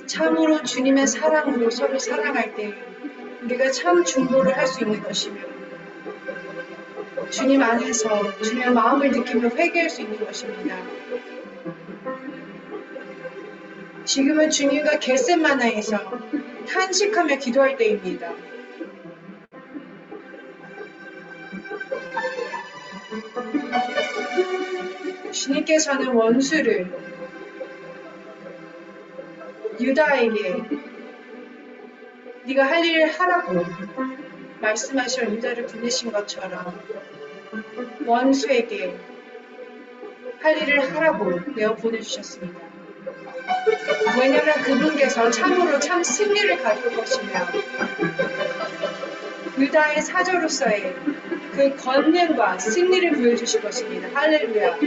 참으로 주님의 사랑으로 서로 사랑할 때 우리가 참 중보를 할 수 있는 것이며 주님 안에서 주님의 마음을 느끼며 회개할 수 있는 것입니다. 지금은 주님과 겟세마나에서 탄식하며 기도할 때입니다. 주님께서는 원수를 유다에게 네가 할 일을 하라고 말씀하시어 유다를 보내신 것처럼 원수에게 할 일을 하라고 내어 보내주셨습니다. 왜냐하면 그분께서 참으로 참 승리를 가져올 것이며 유다의 사저로서의 그 권능과 승리를 보여주실 것입니다. 할렐루야.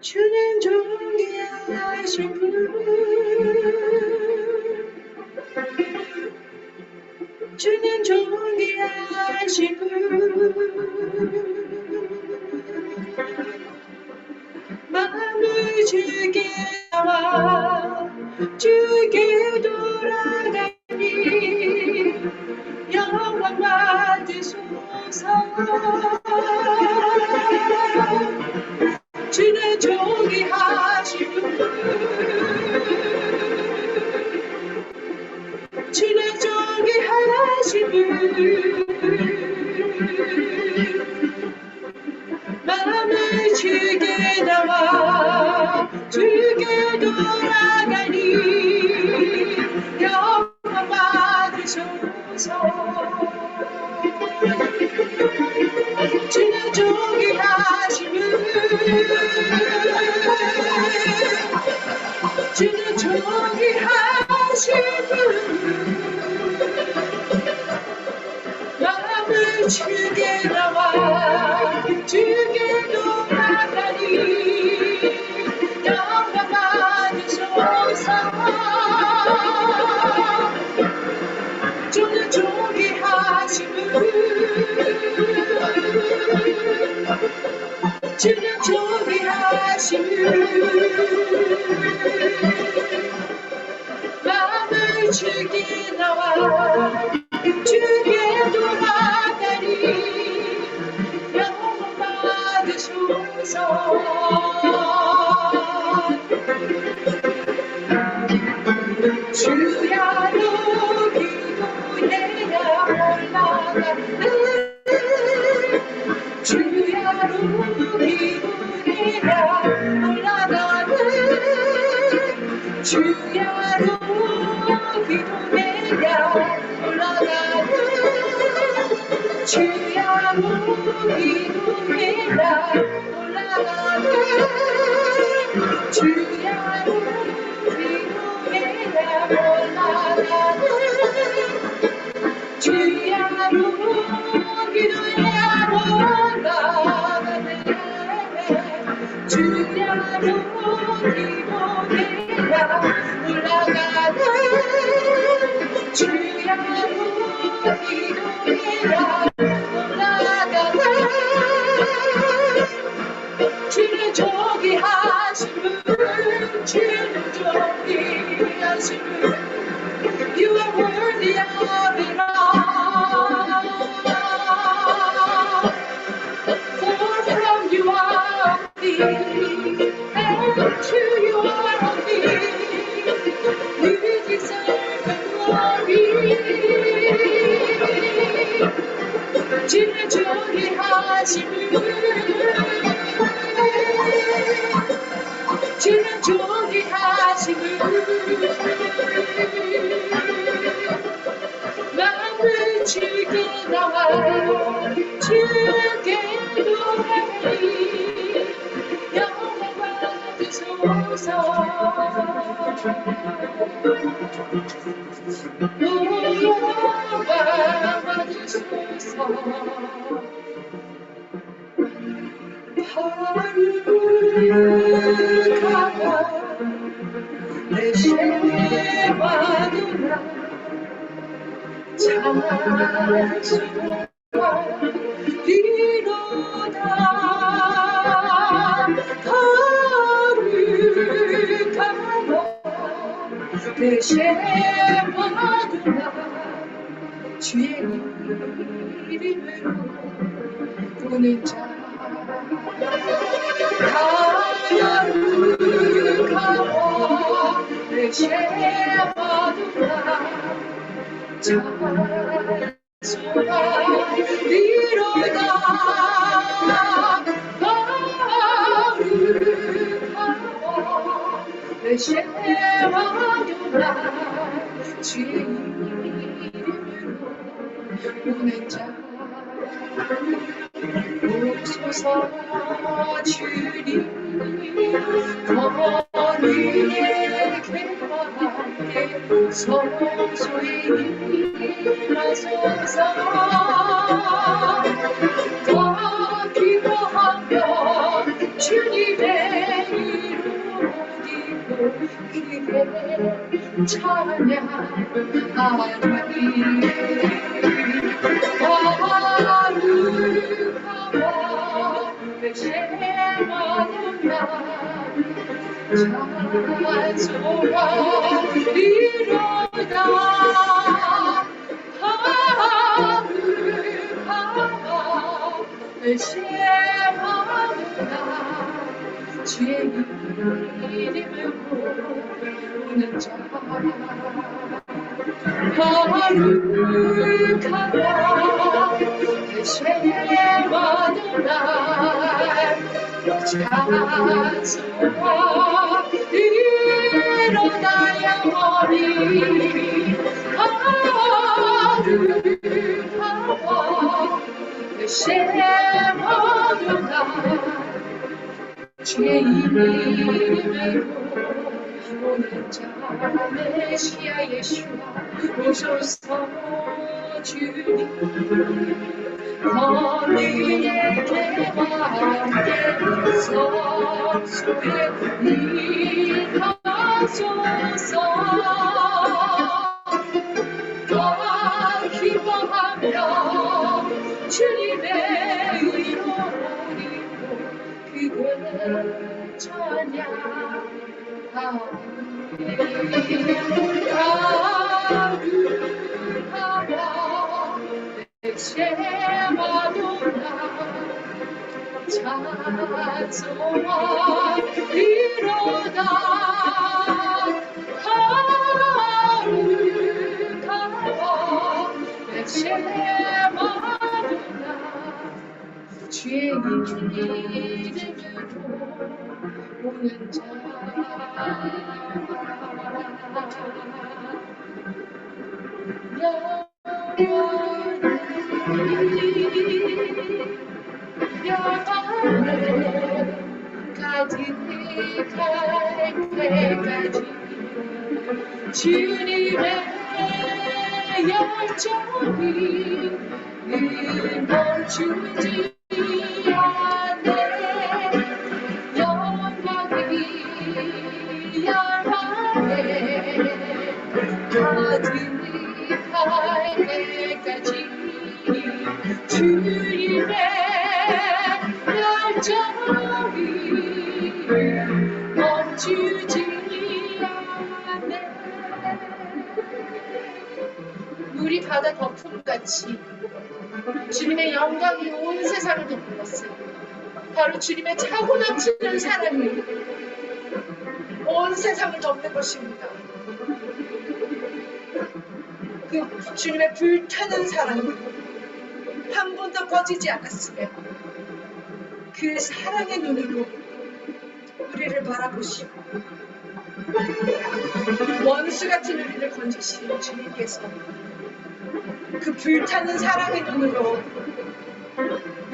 주는 존귀하신 분, 주는 존귀하신 분, 마음을 주께 나와 주께 돌아가니 영광 받으소서. 주는 존귀하신 분, 주는 존귀하신 분, 마음을 주께 나와 주께 돌아가니 영광 받으소서. 주는 존귀하신 분, 주는 존귀하신 분, 마음을 주께 나와 주께 돌아가니 영광 받으소서. 주는 존귀하신 분, 주는 존귀하신 분, 마음을 주께 나와 주께 돌아가니 영광 받으소서. 주야로 기도해야 올라가는, 주야로 기도해야 올라가는, 주야로 기도해야 올라가는, 주야로 기도해야 올라가는, 주야로 기도해야 올라가는, 주야로 기도해야 올라가는, 주야로 기도해야 올라가는, 주야로 기도해야 올라가는, 주는 존귀하신 분, 주는 존귀하신 분, You are worthy of it all. For from you are thee, and to you are all things. You deserve the glory. 주는 존귀하신 분, 주는 존귀하신 분, 마음을 주께 나와 주께 돌아가니 영광 받으소서. 하루가와 내 쉐마누라 찬송과 이로다. 하루가와 내 쉐마누라 주의 이름으로 부는 자. 하루가와 내 쉐마누라 찬송과 이로다. 하루가와 내 쉐마누라 주의 이름으로 오는 자. 옵소서 주님 거리에게와 함께 성소에 일어서서 더 기뻐하며 주님의 이름으로 크게 찬양하리. 하루가와 내 쉐마누라 찬송과 이로다. 하루가와 내 쉐마누라 주의 이름으로 오는 자. 하루가와 내 쉐마누라 찬송과 이로다 영원히. 하루가와 내 쉐마누라 주의 이름으로 오는 자. 메시아 예수와 오소서 주님 거리에게와 함께 성소에 일어서서 더 기뻐하며 주님의 의로 드리고 그걸 하루가와 내 쉐마누라 찬송과 이로다. 하루가와 내 쉐마누라 주의 이름으로 오는 자. 영원히 가득할 때까지 주님의 열정이 멈추지 않네. 영광이 영원히 가득할 때까지 주님의 열정이 멈추지 않네. 물이 바다 덮음같이 주님의 영광이 온 세상을 덮었어요. 바로 주님의 차고 넘치는 사랑이 온 세상을 덮는 것입니다. 그 주님의 불타는 사랑이 한 번도 꺼지지 않았으며 그 사랑의 눈으로 우리를 바라보시고 원수 같은 우리를 건지신 주님께서 그 불타는 사랑의 눈으로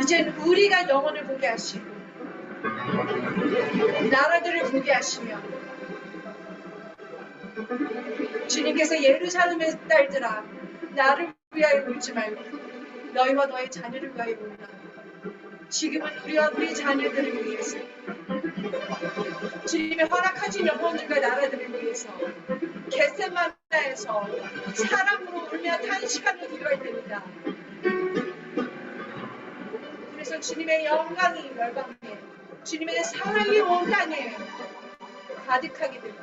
이제는 우리가 영혼을 보게 하시고 나라들을 보게 하시며 주님께서 예루살렘의 딸들아 나를 위하여 울지 말고 너희와 너희 자녀를 위하여 울라. 지금은 우리와 우리 자녀들을 위해서 주님의 허락하신 영혼들과 나라들을 위해서 겟세마나에서 사랑으로 울며 탄식하는 기도할 때입니다. 그래서 주님의 영광이 열방에 주님의 사랑이 온 땅에 가득하게 되고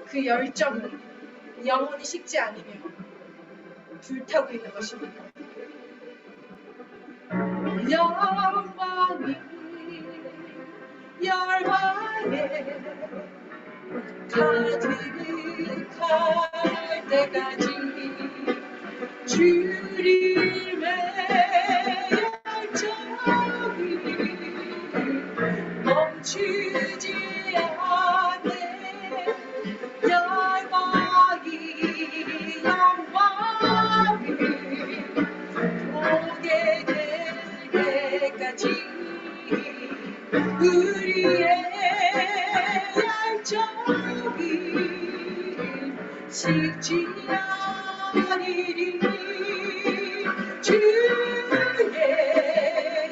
그 열정이 영원히 식지 않으며 불타고 있는 것입니다. 영광이 열방에 가득할 때까지 주님의 열정이 멈추지 않네. 열방이 영광을 보게 될 때까지 우리의 열정이 식지 않으리. 주의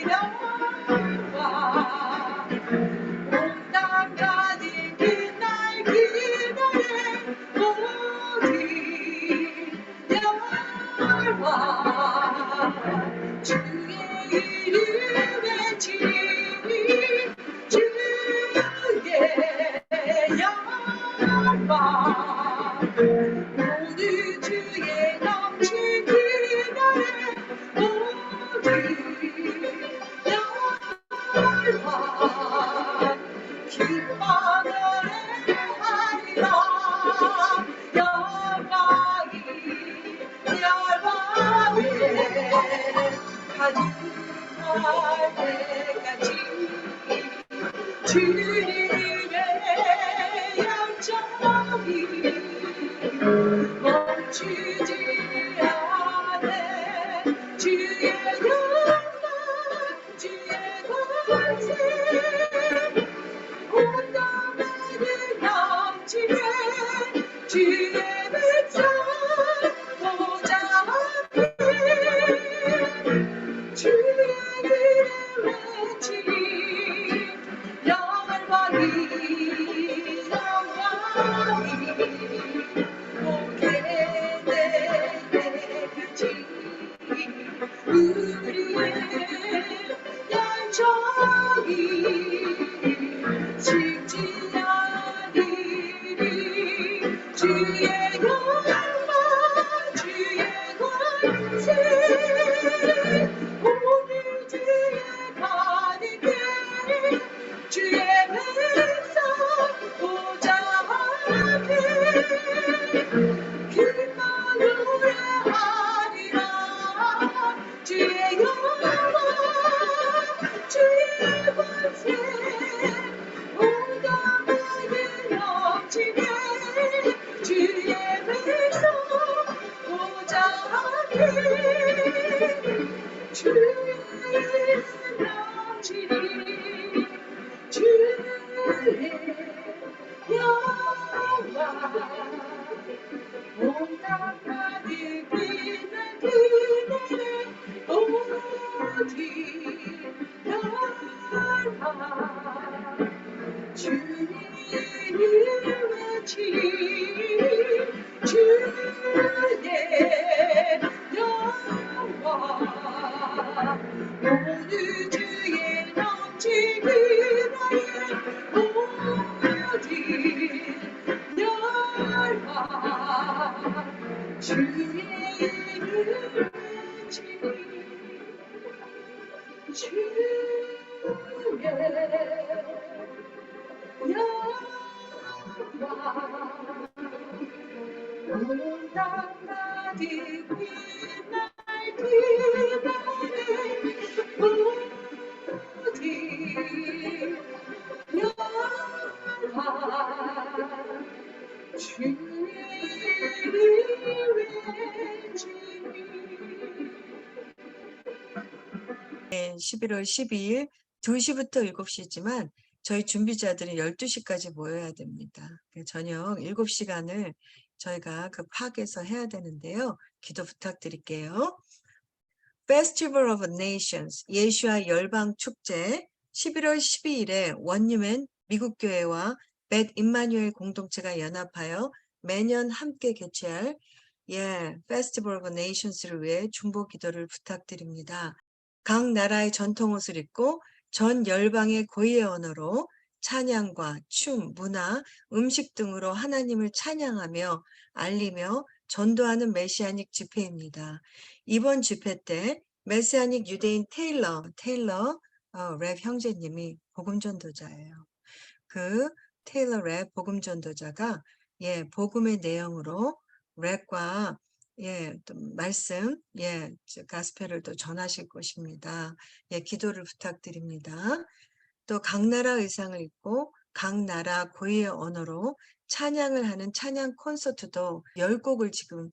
영광 온 땅 가득 그날 그날의 모든 영광 주의 이름에 지니 주의 영광 모두 주의 넘친 그날의 모든 영광 기뻐 노래하리라. 영광이 가득할 때까지 주님의 열정이 멈추지 않네. 주의 영광 주의 권세 온 땅에는 넘치네. 주의 백성 보좌 앞에 주의 이름 외치리. 영광이 보게 될 때까지 우리의 열정이 식지 않으리. 주의 영광 주의 권세 오늘 주의 가득해 주의 백성 보좌 앞에 기뻐 노래하리라. 주의 영광 주의 권세 온 땅에 넘치네. 주의 백성 보좌 앞에 주의 넘치리. 주의 영광 온 땅 가득 그날의 모든 영광 주님 외치리. 주의 영광 오늘 주의 넘친 그날의 모든 영광 주의 이름 외치리. 주의 영광 온 땅 가득 그날 그날의 모든 영광 주의 이름 외치리. 11월 12일 2시부터 7시지만 저희 준비자들은 12시까지 모여야 됩니다. 저녁 7시간을 저희가 그 파악해서 해야 되는데요. 기도 부탁드릴게요. Festival of Nations, 예수와 열방 축제 11월 12일에 원유맨 미국 교회와 벳 임마누엘 공동체가 연합하여 매년 함께 개최할 Festival of Nations를 위해 중보 기도를 부탁드립니다. 각 나라의 전통 옷을 입고 전 열방의 고유의 언어로 찬양과 춤, 문화, 음식 등으로 하나님을 찬양하며 알리며 전도하는 메시아닉 집회입니다. 이번 집회 때 메시아닉 유대인 테일러 랩 형제님이 복음 전도자예요. 그 테일러 랩 복음 전도자가 복음의 내용으로 랩과 또 말씀, 가스펠을 또 전하실 것입니다. 기도를 부탁드립니다. 또 각 나라 의상을 입고 각 나라 고유의 언어로 찬양을 하는 찬양 콘서트도 10곡을 지금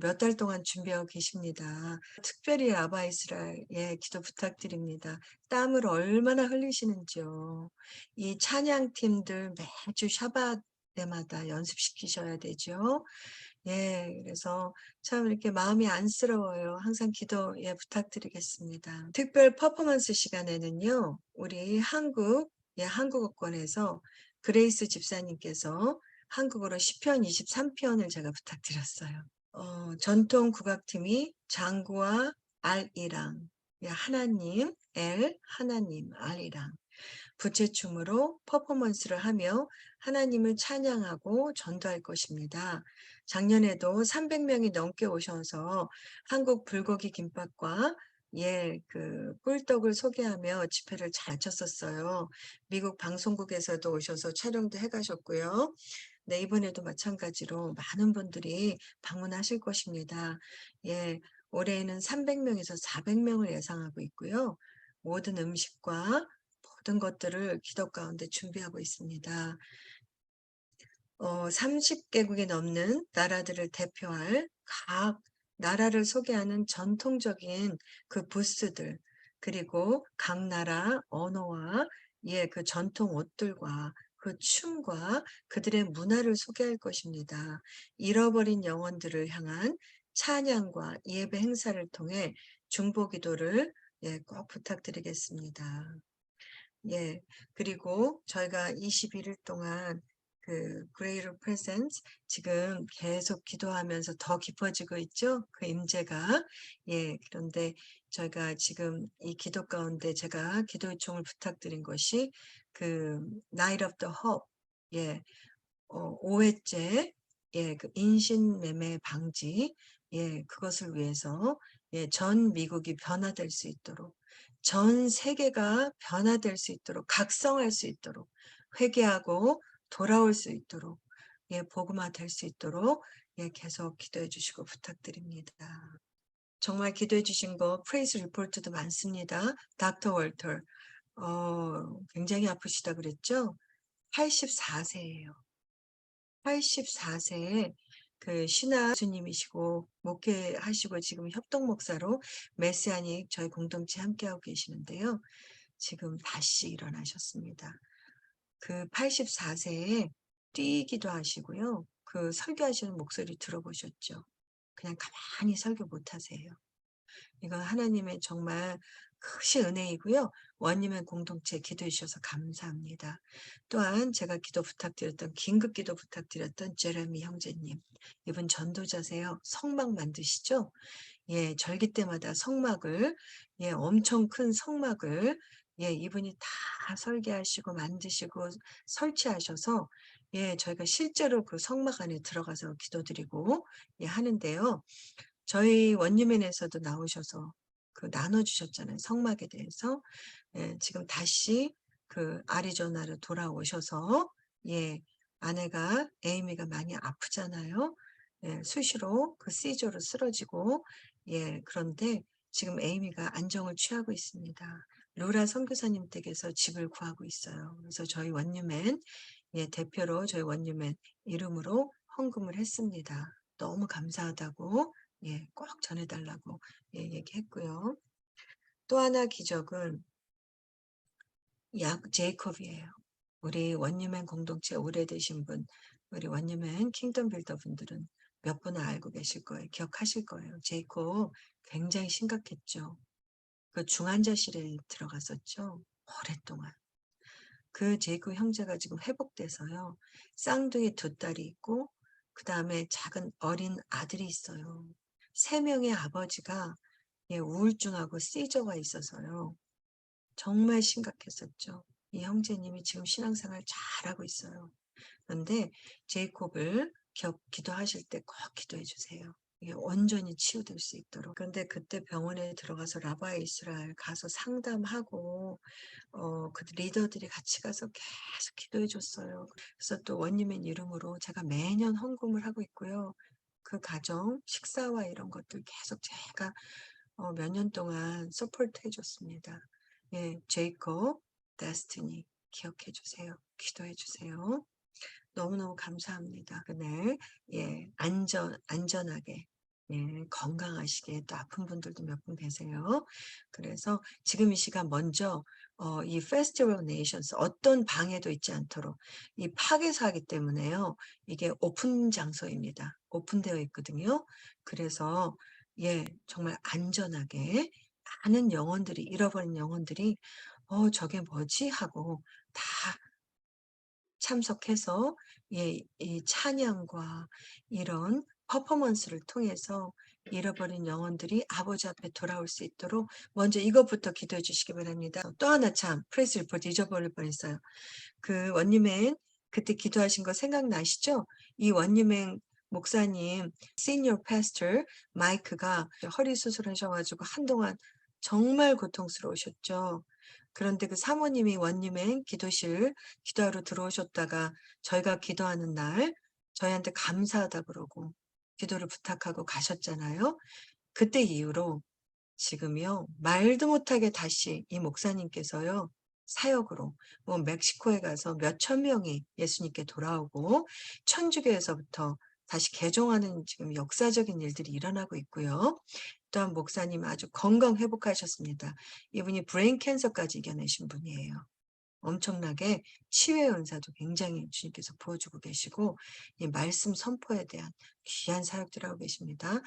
몇 달 동안 준비하고 계십니다. 특별히 아바 이스라엘 기도 부탁드립니다. 땀을 얼마나 흘리시는지요. 이 찬양팀들 매주 샤bat 때마다 연습시키셔야 되죠. 그래서 참 이렇게 마음이 안쓰러워요. 항상 기도 부탁드리겠습니다. 특별 퍼포먼스 시간에는요, 우리 한국어권에서 그레이스 집사님께서 한국어로 시편 23편을 제가 부탁드렸어요. 전통 국악팀이 장구와 알이랑, 하나님, 하나님, 알이랑 부채춤으로 퍼포먼스를 하며 하나님을 찬양하고 전도할 것입니다. 작년에도 300명이 넘게 오셔서 한국 불고기 김밥과 그 꿀떡을 소개하며 집회를 잘 마쳤었어요. 미국 방송국에서도 오셔서 촬영도 해가셨고요. 네, 이번에도 마찬가지로 많은 분들이 방문하실 것입니다. 올해에는 300명에서 400명을 예상하고 있고요. 모든 음식과 모든 것들을 기도 가운데 준비하고 있습니다. 30개국이 넘는 나라들을 대표할 각 나라를 소개하는 전통적인 그 부스들, 그리고 각 나라 언어와 그 전통 옷들과 그 춤과 그들의 문화를 소개할 것입니다. 잃어버린 영혼들을 향한 찬양과 예배 행사를 통해 중보 기도를 꼭 부탁드리겠습니다. 그리고 저희가 21일 동안 그 Greater Presence 지금 계속 기도하면서 더 깊어지고 있죠. 그 임재가. 그런데 저희가 지금 이 기도 가운데 제가 기도 요청을 부탁드린 것이 그 Night of the Hope, 5회째, 그 인신매매 방지, 그것을 위해서, 전 미국이 변화될 수 있도록, 전 세계가 변화될 수 있도록, 각성할 수 있도록, 회개하고 돌아올 수 있도록, 복음화 될 수 있도록, 계속 기도해 주시고 부탁드립니다. 정말 기도해 주신 거, 프레이스 리포트도 많습니다. 닥터 월터, 굉장히 아프시다 그랬죠? 84세예요. 84세에 그 신하 교수님이시고 목회하시고 지금 협동목사로 메시아닉 저희 공동체 함께하고 계시는데요. 지금 다시 일어나셨습니다. 그 84세에 뛰기도 하시고요. 그 설교하시는 목소리 들어보셨죠? 그냥 가만히 설교 못하세요. 이건 하나님의 정말 크신 은혜이고요. 원님의 공동체 기도해 주셔서 감사합니다. 또한 제가 기도 부탁드렸던 긴급 기도 부탁드렸던 제레미 형제님. 이분 전도자세요. 성막 만드시죠? 절기 때마다 성막을 엄청 큰 성막을 이분이 다 설계하시고 만드시고 설치하셔서 저희가 실제로 그 성막 안에 들어가서 기도드리고 하는데요. 저희 원유맨에서도 나오셔서 그 나눠주셨잖아요. 성막에 대해서. 지금 다시 그 아리조나로 돌아오셔서, 아내가, 에이미가 많이 아프잖아요. 수시로 그 시저로 쓰러지고, 그런데 지금 에이미가 안정을 취하고 있습니다. 로라 선교사님 댁에서 집을 구하고 있어요. 그래서 저희 원유맨, 대표로 저희 원유맨 이름으로 헌금을 했습니다. 너무 감사하다고 꼭 전해달라고 얘기했고요. 또 하나 기적은 제이콥이에요. 우리 원유맨 공동체 오래되신 분, 우리 원유맨 킹덤 빌더 분들은 몇 분은 알고 계실 거예요. 기억하실 거예요. 제이콥 굉장히 심각했죠. 그 중환자실에 들어갔었죠. 오랫동안. 그 제이콥 형제가 지금 회복돼서요. 쌍둥이 2딸이 있고 그 다음에 작은 어린 아들이 있어요. 3명의 아버지가 우울증하고 시저가 있어서요. 정말 심각했었죠. 이 형제님이 지금 신앙생활 잘하고 있어요. 그런데 제이콥을 기도하실 때 꼭 기도해 주세요. 이게 온전히 치유될 수 있도록. 그런데 그때 병원에 들어가서 라바이 이스라엘 가서 상담하고 그 리더들이 같이 가서 계속 기도해 줬어요. 그래서 또 원님의 이름으로 제가 매년 헌금을 하고 있고요. 그 가정 식사와 이런 것들 계속 제가 몇 년 동안 서포트 해줬습니다. 예, 제이콥, 데스티니 기억해 주세요. 기도해 주세요. 너무너무 감사합니다. 그날 안전하게 건강하시게 또 아픈 분들도 몇 분 계세요. 그래서 지금 이 시간 먼저 이 페스티벌 네이션스 어떤 방해도 있지 않도록 이 파괴사 하기 때문에요. 이게 오픈 장소입니다. 오픈되어 있거든요. 그래서 정말 안전하게 많은 영혼들이 잃어버린 영혼들이 저게 뭐지 하고 다 참석해서 이 찬양과 이런 퍼포먼스를 통해서 잃어버린 영혼들이 아버지 앞에 돌아올 수 있도록 먼저 이것부터 기도해 주시기 바랍니다. 또 하나 참 프레스 리포트 잊어버릴 뻔했어요. 그 원유맨 그때 기도하신 거 생각나시죠? 이 원유맨 목사님 시니어 패스터 마이크가 허리 수술하셔가지고 한동안 정말 고통스러우셨죠. 그런데 그 사모님이 원유맨 기도실 기도하러 들어오셨다가 저희가 기도하는 날 저희한테 감사하다 그러고 기도를 부탁하고 가셨잖아요. 그때 이후로 지금요 말도 못하게 다시 이 목사님께서요 사역으로 멕시코에 가서 몇천 명이 예수님께 돌아오고 천주교에서부터 다시 개종하는 지금 역사적인 일들이 일어나고 있고요. 또한 목사님 아주 건강 회복하셨습니다. 이분이 브레인 캔서까지 이겨내신 분이에요. 엄청나게 치유의 은사도 굉장히 주님께서 부어주고 계시고 이 말씀 선포에 대한 귀한 사역들 하고 계십니다.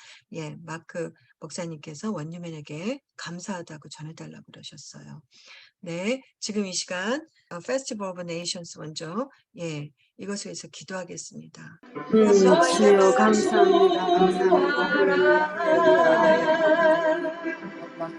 마크 목사님께서 원유맨에게 감사하다고 전해달라고 그러셨어요. 네, 지금 이 시간 페스티벌 오브 네이션스 먼저 이것을 위해서 기도하겠습니다. 주여 감사합니다.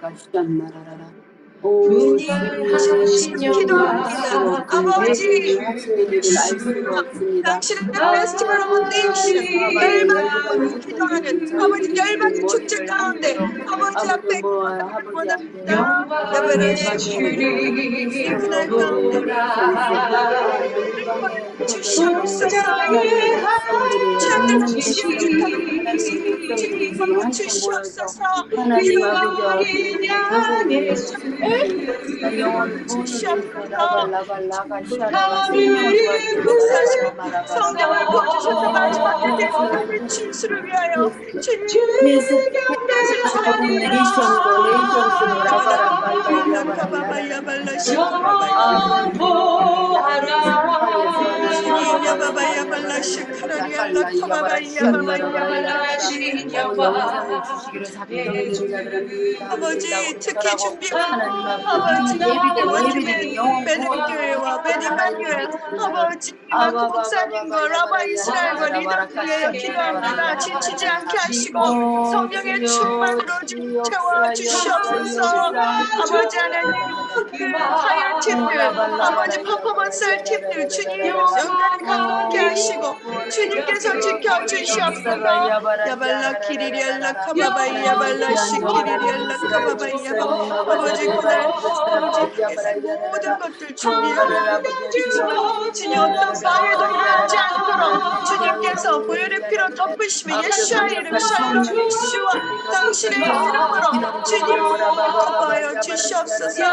감사합니다. 할렐루야 할렐루야. 오 분양하신 주여 영광 수가 아버지, 없습니다. 하시는 일을 알 수가 없습니다. 당신의 페스티벌 오브 네이션 사바바바바바바바바 열방을 여러분 기도하는 흩어진 아버지 저희들이 지금 열방의 축제 머리를 한 가운데 대로 아버지 아버지 앞에 뭐 기도하기 아버지 앞에 원합니다. 영광의 영광의 주를 그날 가운데 보라 영광의 주시옵소서. 보좌의 하나님의 백성들이 주님들 하나님의 주시옵소서. 하나님의 주님 백성들이 지금 한번 한 손 모여서 주시옵소서. 하나님 아버지 유월인 앞에 저들을 양의 위해서 세상을 위해서 영혼을 구원을 위해서 주시옵소서. 라발라가 샤라가 생명을 하늘을 부어주는 역사하시고 성령을 부어주셔서 마지막 때에 마라바라바라바라 모든 진수를 위하여 주님 Yes, 뜻을 전합니다. nations, 야바바야발라 시크라바야 주님 야바바야발라 시크라리알라 카바바야바바야발라 영광을 주시기로 작정된 자들은 아버지 특히 준비하고 하나님 아버지 앞에 원님의 예비된 영혼 베네교회와 베니마뉴엘 아버지 마크 목사님과 라바 이스라엘과 리더를 위하여 기도합니다. 지치지 않게 하시고 성령의 충만으로 채워 주시옵소서. 아버지 하나님 그 파이어 팀들 아버지 퍼포먼스 할 팀들 주님 영광을 갖게 하시고 주님께서 지켜 주시옵소서. 야발라 키리리알라 카바바이 야발라 시키리리알라 카바바이 야바 아버지 그날 아버지 모든 것들 준비하고 진이 어떤 방해도 일어나지 않도록 주님께 통해서 보혈의 피로 덮으시며 예수와 이름 샬롬 예수와 당신의 이름으로 주님 덮어요 주시옵소서.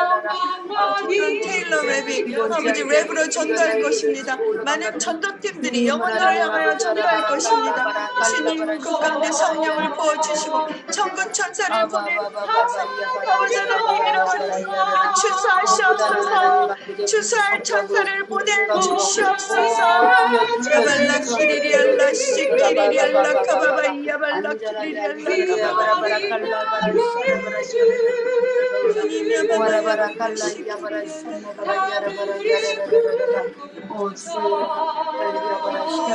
지금 테일러 랩이 아버지 랩으로 전도할 것입니다. 많은 전도팀들이 영혼들을 향하여 전도할 것입니다. 주님 그 가운데 성령을 부어주시고 천군 천사를 보내 아버지 하나님 이름으로 주사하시옵소서. 주사할 천사를 보내주시옵소서. 야발라 키리리알라 시키리리알라 카바바 야발라 키리리알라 카바바 주님 야바바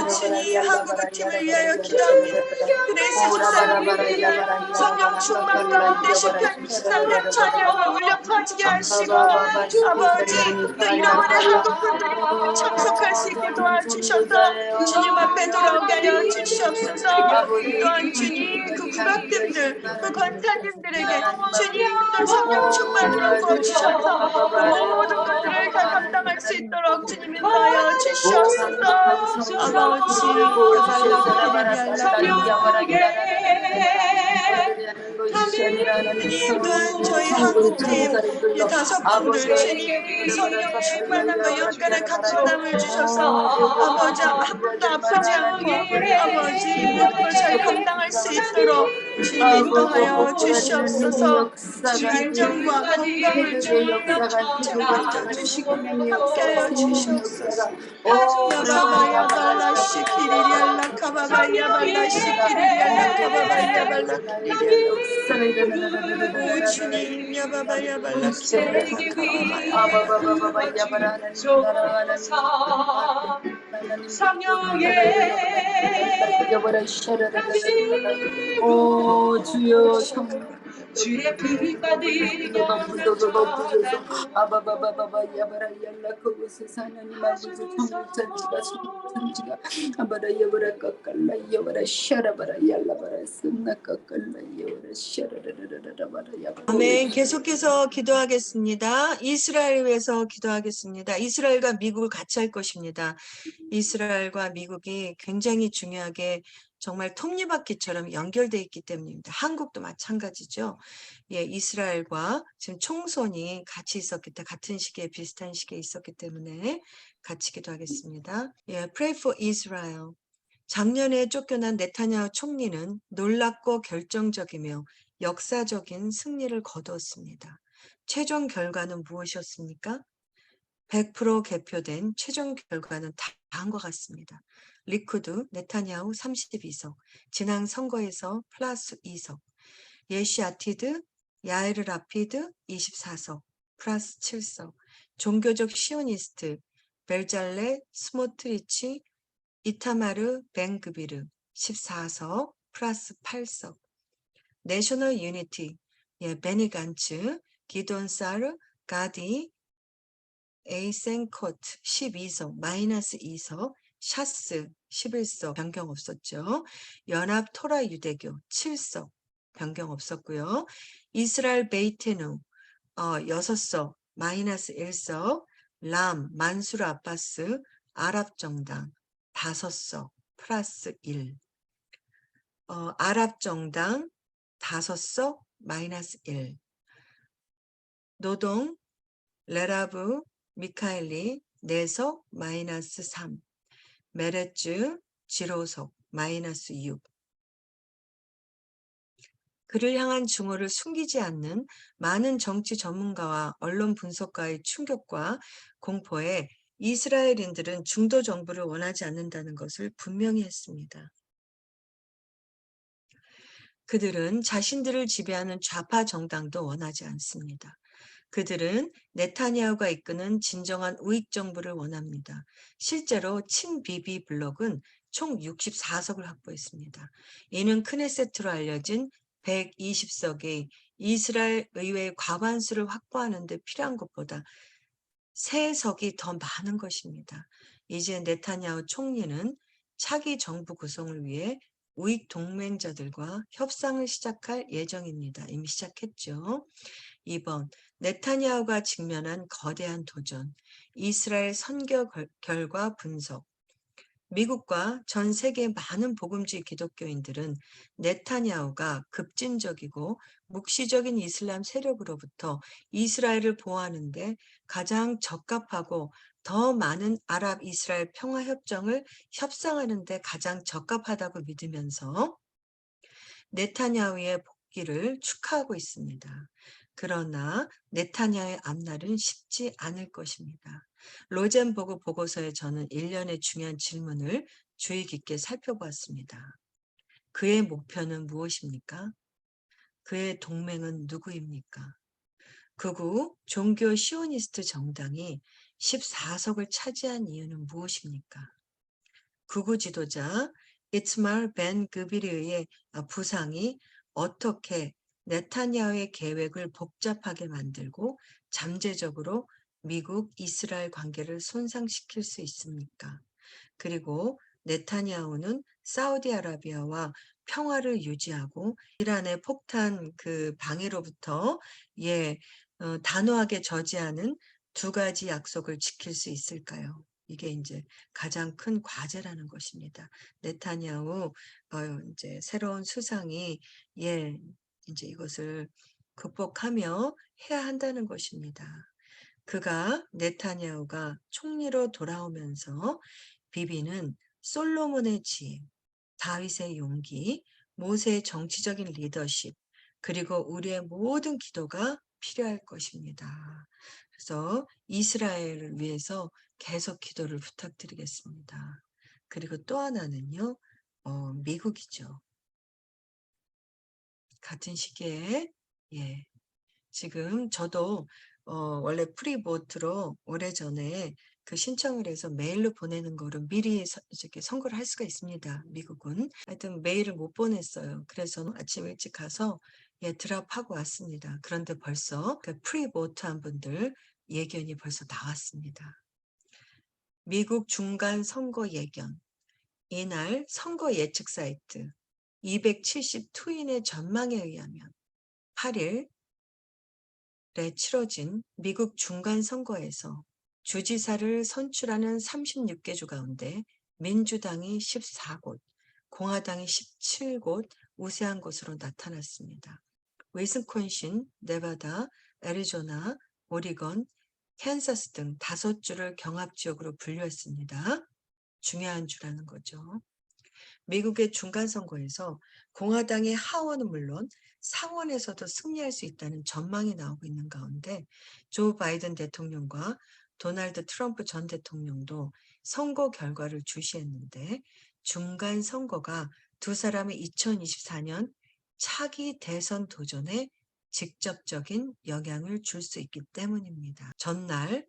주님 한국 팀을 위하여 기도합니다. 그레이스 집사님을 위해 성령 충만 가운데 10편 23년 찬양을 울려 퍼지게 하시고 아버지 또 잃어버린 한국 분들이 참석할 수 있게 도와주셔서 주님 앞에 돌아오게 하여 주시옵소서. 또한 주님 그 국악팀들 그 권사님들에게 주님 또 성령 충만으로 부어주셔서 모든 것들을 다 감당할 수 있도록 주님 인도하여 주시옵소서. 아버지 주님 또한 저희 한국팀 이 5분들 주님 성령 충만함과 영간의 강건함을 주셔서 아버지 한 번도 아프지 않고 아버지 모든 것을 감당할 수 있도록 주님 인도하여 주시옵소서. 주 안정과 건강을 주님 찾아 주시고 함께하여 주시옵소서. 야바바야 발라시 키리리알라 카바바야 발라시 키리리알라 카바바야 발라 키리리알라 오 주님 야바바야 발라 키리리알라 카바바야 오 주여 주의 그 받으며 아바바바바바 야바라얄라 그곳에서 하나님 아버지 천지가 아바라 야바라 깎갈라 야바라 샤라바라 얄라바라 쓴나 깎갈라 야바라 샤라라라라바라 야바라 아멘. 계속해서 기도하겠습니다. 이스라엘 위해서 기도하겠습니다. 이스라엘과 미국을 같이 할 것입니다. 이스라엘과 미국이 굉장히 중요하게 정말 톱니바퀴처럼 연결되어 있기 때문입니다. 한국도 마찬가지죠. 예, 이스라엘과 지금 총선이 같이 있었기 때문에 같은 시기에 비슷한 시기에 있었기 때문에 같이 기도하겠습니다. 예, Pray for Israel. 작년에 쫓겨난 네타냐후 총리는 놀랍고 결정적이며 역사적인 승리를 거두었습니다. 최종 결과는 무엇이었습니까? 100% 개표된 최종 결과는 다음과 같습니다. 리쿠드 네타냐후 32석, 지난 선거에서 플러스 2석, 예시 아티드, 야에르 라피드 24석, 플러스 7석, 종교적 시오니스트, 벨잘레, 스모트리치, 이타마르 벤그비르 14석, 플러스 8석, 내셔널 유니티, 베니 간츠, 기돈 사르, 가디, 에이센코트 12석, 마이너스 2석, 샤스 11석, 변경 없었죠. 연합 토라 유대교 7석, 변경 없었고요. 이스라엘 베이테누 6석, 마이너스 1석, 람, 만수르 아바스, 아랍정당 5석, 플러스 1. 아랍정당 5석, 마이너스 1. 노동, 레라브, 미카엘리 4석, 마이너스 3. 메레츠, 지로석, 마이너스 6. 그를 향한 증오를 숨기지 않는 많은 정치 전문가와 언론 분석가의 충격과 공포에 이스라엘인들은 중도 정부를 원하지 않는다는 것을 분명히 했습니다. 그들은 자신들을 지배하는 좌파 정당도 원하지 않습니다. 그들은 네타냐후가 이끄는 진정한 우익 정부를 원합니다. 실제로 친비비 블록은 총 64석을 확보했습니다. 이는 크네세트로 알려진 120석의 이스라엘 의회의 과반수를 확보하는 데 필요한 것보다 3석이 더 많은 것입니다. 이제 네타냐후 총리는 차기 정부 구성을 위해 우익 동맹자들과 협상을 시작할 예정입니다. 이미 시작했죠. 2번, 네타냐후가 직면한 거대한 도전, 이스라엘 선거 결과 분석. 미국과 전 세계 많은 복음주의 기독교인들은 네타냐후가 급진적이고 묵시적인 이슬람 세력으로부터 이스라엘을 보호하는 데 가장 적합하고 더 많은 아랍 이스라엘 평화협정을 협상하는 데 가장 적합하다고 믿으면서 네타냐후의 복귀를 축하하고 있습니다. 그러나 네타냐후의 앞날은 쉽지 않을 것입니다. 로젠버그 보고서에 저는 일련의 중요한 질문을 주의 깊게 살펴보았습니다. 그의 목표는 무엇입니까? 그의 동맹은 누구입니까? 극우 종교 시오니스트 정당이 14석을 차지한 이유는 무엇입니까? 극우 지도자 이츠말 벤 그비르의 부상이 어떻게 네타냐후의 계획을 복잡하게 만들고 잠재적으로 미국 이스라엘 관계를 손상시킬 수 있습니까? 그리고 네타냐후는 사우디아라비아와 평화를 유지하고 이란의 폭탄 그 방해로부터 단호하게 저지하는 두 가지 약속을 지킬 수 있을까요? 이게 이제 가장 큰 과제라는 것입니다. 네타냐후 이제 새로운 수상이 이제 이것을 극복하며 해야 한다는 것입니다. 네타냐후가 총리로 돌아오면서 비비는 솔로몬의 지혜, 다윗의 용기, 모세의 정치적인 리더십, 그리고 우리의 모든 기도가 필요할 것입니다. 그래서 이스라엘을 위해서 계속 기도를 부탁드리겠습니다. 그리고 또 하나는요, 미국이죠. 같은 시기에, 지금 저도 원래 프리보트로 오래전에 그 신청을 해서 메일로 보내는 거를 미리 이렇게 선고를 할 수가 있습니다. 미국은. 하여튼 메일을 못 보냈어요. 그래서 아침 일찍 가서 드랍하고 왔습니다. 그런데 벌써 그 프리보트 한 분들 예견이 벌써 나왔습니다. 미국 중간 선거 예견. 이날 선거 예측 사이트 272인의 전망에 의하면 8일 치러진 미국 중간선거에서 주지사를 선출하는 36개 주 가운데 민주당이 14곳, 공화당이 17곳 우세한 것으로 나타났습니다. 위스콘신, 네바다, 애리조나, 오리건, 캔사스 등 5주를 경합지역으로 분류했습니다. 중요한 주라는 거죠. 미국의 중간선거에서 공화당의 하원은 물론 상원에서도 승리할 수 있다는 전망이 나오고 있는 가운데 조 바이든 대통령과 도널드 트럼프 전 대통령도 선거 결과를 주시했는데 중간선거가 두 사람의 2024년 차기 대선 도전에 직접적인 영향을 줄 수 있기 때문입니다. 전날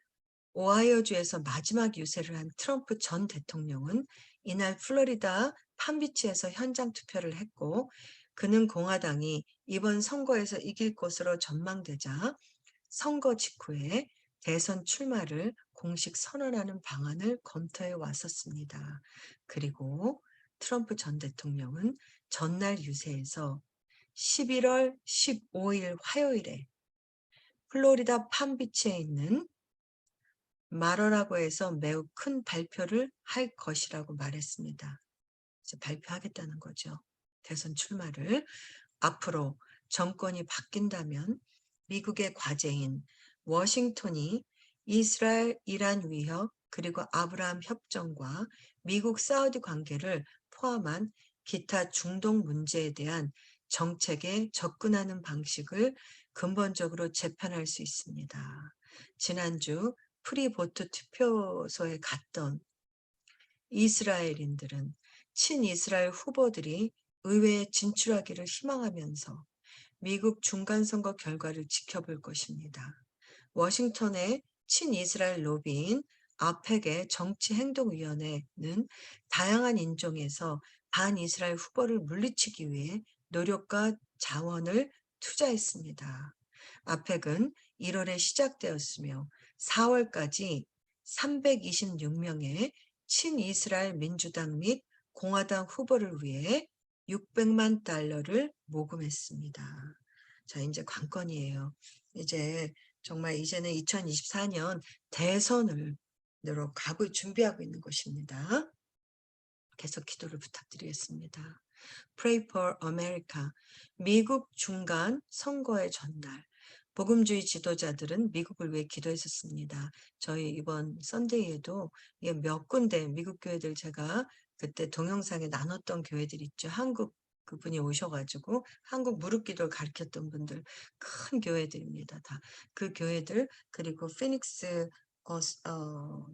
오하이오주에서 마지막 유세를 한 트럼프 전 대통령은 이날 플로리다 팜비치에서 현장 투표를 했고 그는 공화당이 이번 선거에서 이길 것으로 전망되자 선거 직후에 대선 출마를 공식 선언하는 방안을 검토해 왔었습니다. 그리고 트럼프 전 대통령은 전날 유세에서 11월 15일 화요일에 플로리다 팜비치에 있는 말어라고 해서 매우 큰 발표를 할 것이라고 말했습니다. 이제 발표하겠다는 거죠. 대선 출마를. 앞으로 정권이 바뀐다면 미국의 과제인 워싱턴이 이스라엘 이란 위협 그리고 아브라함 협정과 미국 사우디 관계를 포함한 기타 중동 문제에 대한 정책에 접근하는 방식을 근본적으로 재편할 수 있습니다. 지난주 프리보트 투표소에 갔던 이스라엘인들은 친이스라엘 후보들이 의회에 진출하기를 희망하면서 미국 중간선거 결과를 지켜볼 것입니다. 워싱턴의 친이스라엘 로비인 아펙의 정치행동위원회는 다양한 인종에서 반이스라엘 후보를 물리치기 위해 노력과 자원을 투자했습니다. 아펙은 1월에 시작되었으며 4월까지 326명의 친이스라엘 민주당 및 공화당 후보를 위해 600만 달러를 모금했습니다. 자, 이제 관건이에요. 정말 이제는 2024년 대선으로 준비하고 있는 것입니다. 계속 기도를 부탁드리겠습니다. Pray for America. 미국 중간 선거의 전날 복음주의 지도자들은 미국을 위해 기도했었습니다. 저희 이번 썬데이에도 몇 군데 미국 교회들 제가 그때 동영상에 나눴던 교회들 있죠. 한국 그분이 오셔가지고 한국 무릎기도를 가르쳤던 분들 큰 교회들입니다. 다 그 교회들 그리고 피닉스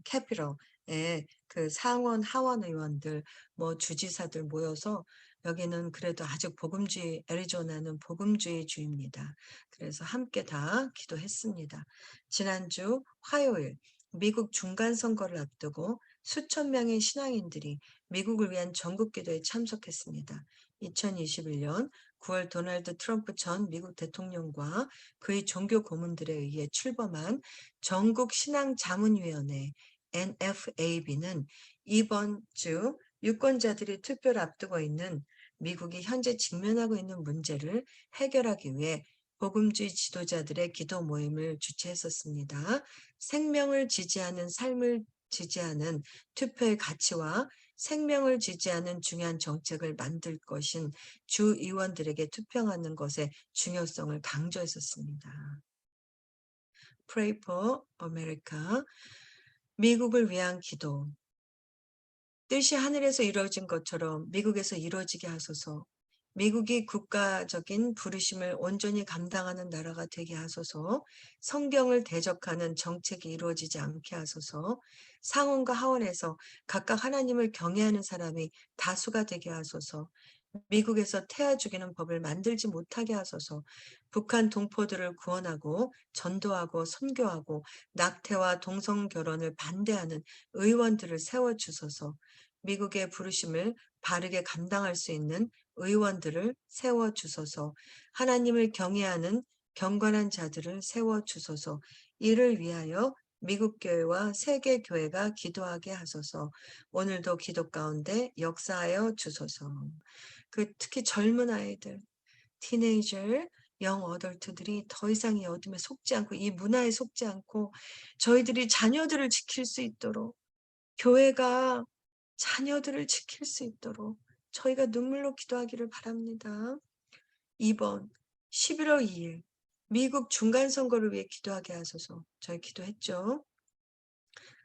캐피럴의 그 상원 하원 의원들 뭐 주지사들 모여서 여기는 그래도 아직 복음주의 애리조나는 복음주의 주입니다. 그래서 함께 다 기도했습니다. 지난주 화요일 미국 중간 선거를 앞두고 수천 명의 신앙인들이 미국을 위한 전국 기도에 참석했습니다. 2021년 9월 도널드 트럼프 전 미국 대통령과 그의 종교 고문들에 의해 출범한 전국 신앙 자문위원회 NFAB는 이번 주 유권자들이 투표를 앞두고 있는 미국이 현재 직면하고 있는 문제를 해결하기 위해 복음주의 지도자들의 기도 모임을 주최했었습니다. 생명을 지지하는 삶을 지지하는 투표의 가치와 생명을 지지하는 중요한 정책을 만들 것인 주 의원들에게 투표하는 것의 중요성을 강조했었습니다. Pray for America. 미국을 위한 기도. 뜻이 하늘에서 이루어진 것처럼 미국에서 이루어지게 하소서. 미국이 국가적인 부르심을 온전히 감당하는 나라가 되게 하소서. 성경을 대적하는 정책이 이루어지지 않게 하소서. 상원과 하원에서 각각 하나님을 경외하는 사람이 다수가 되게 하소서. 미국에서 태아 죽이는 법을 만들지 못하게 하소서. 북한 동포들을 구원하고 전도하고 선교하고 낙태와 동성 결혼을 반대하는 의원들을 세워주소서. 미국의 부르심을 바르게 감당할 수 있는 의원들을 세워주소서. 하나님을 경외하는 경건한 자들을 세워주소서. 이를 위하여 미국 교회와 세계 교회가 기도하게 하소서. 오늘도 기도 가운데 역사하여 주소서. 특히 젊은 아이들, 티네이저, 영 어덜트들이 더 이상 이 어둠에 속지 않고 이 문화에 속지 않고 저희들이 자녀들을 지킬 수 있도록 교회가 자녀들을 지킬 수 있도록 저희가 눈물로 기도하기를 바랍니다. 2번 11월 2일 미국 중간선거를 위해 기도하게 하소서. 저희 기도했죠.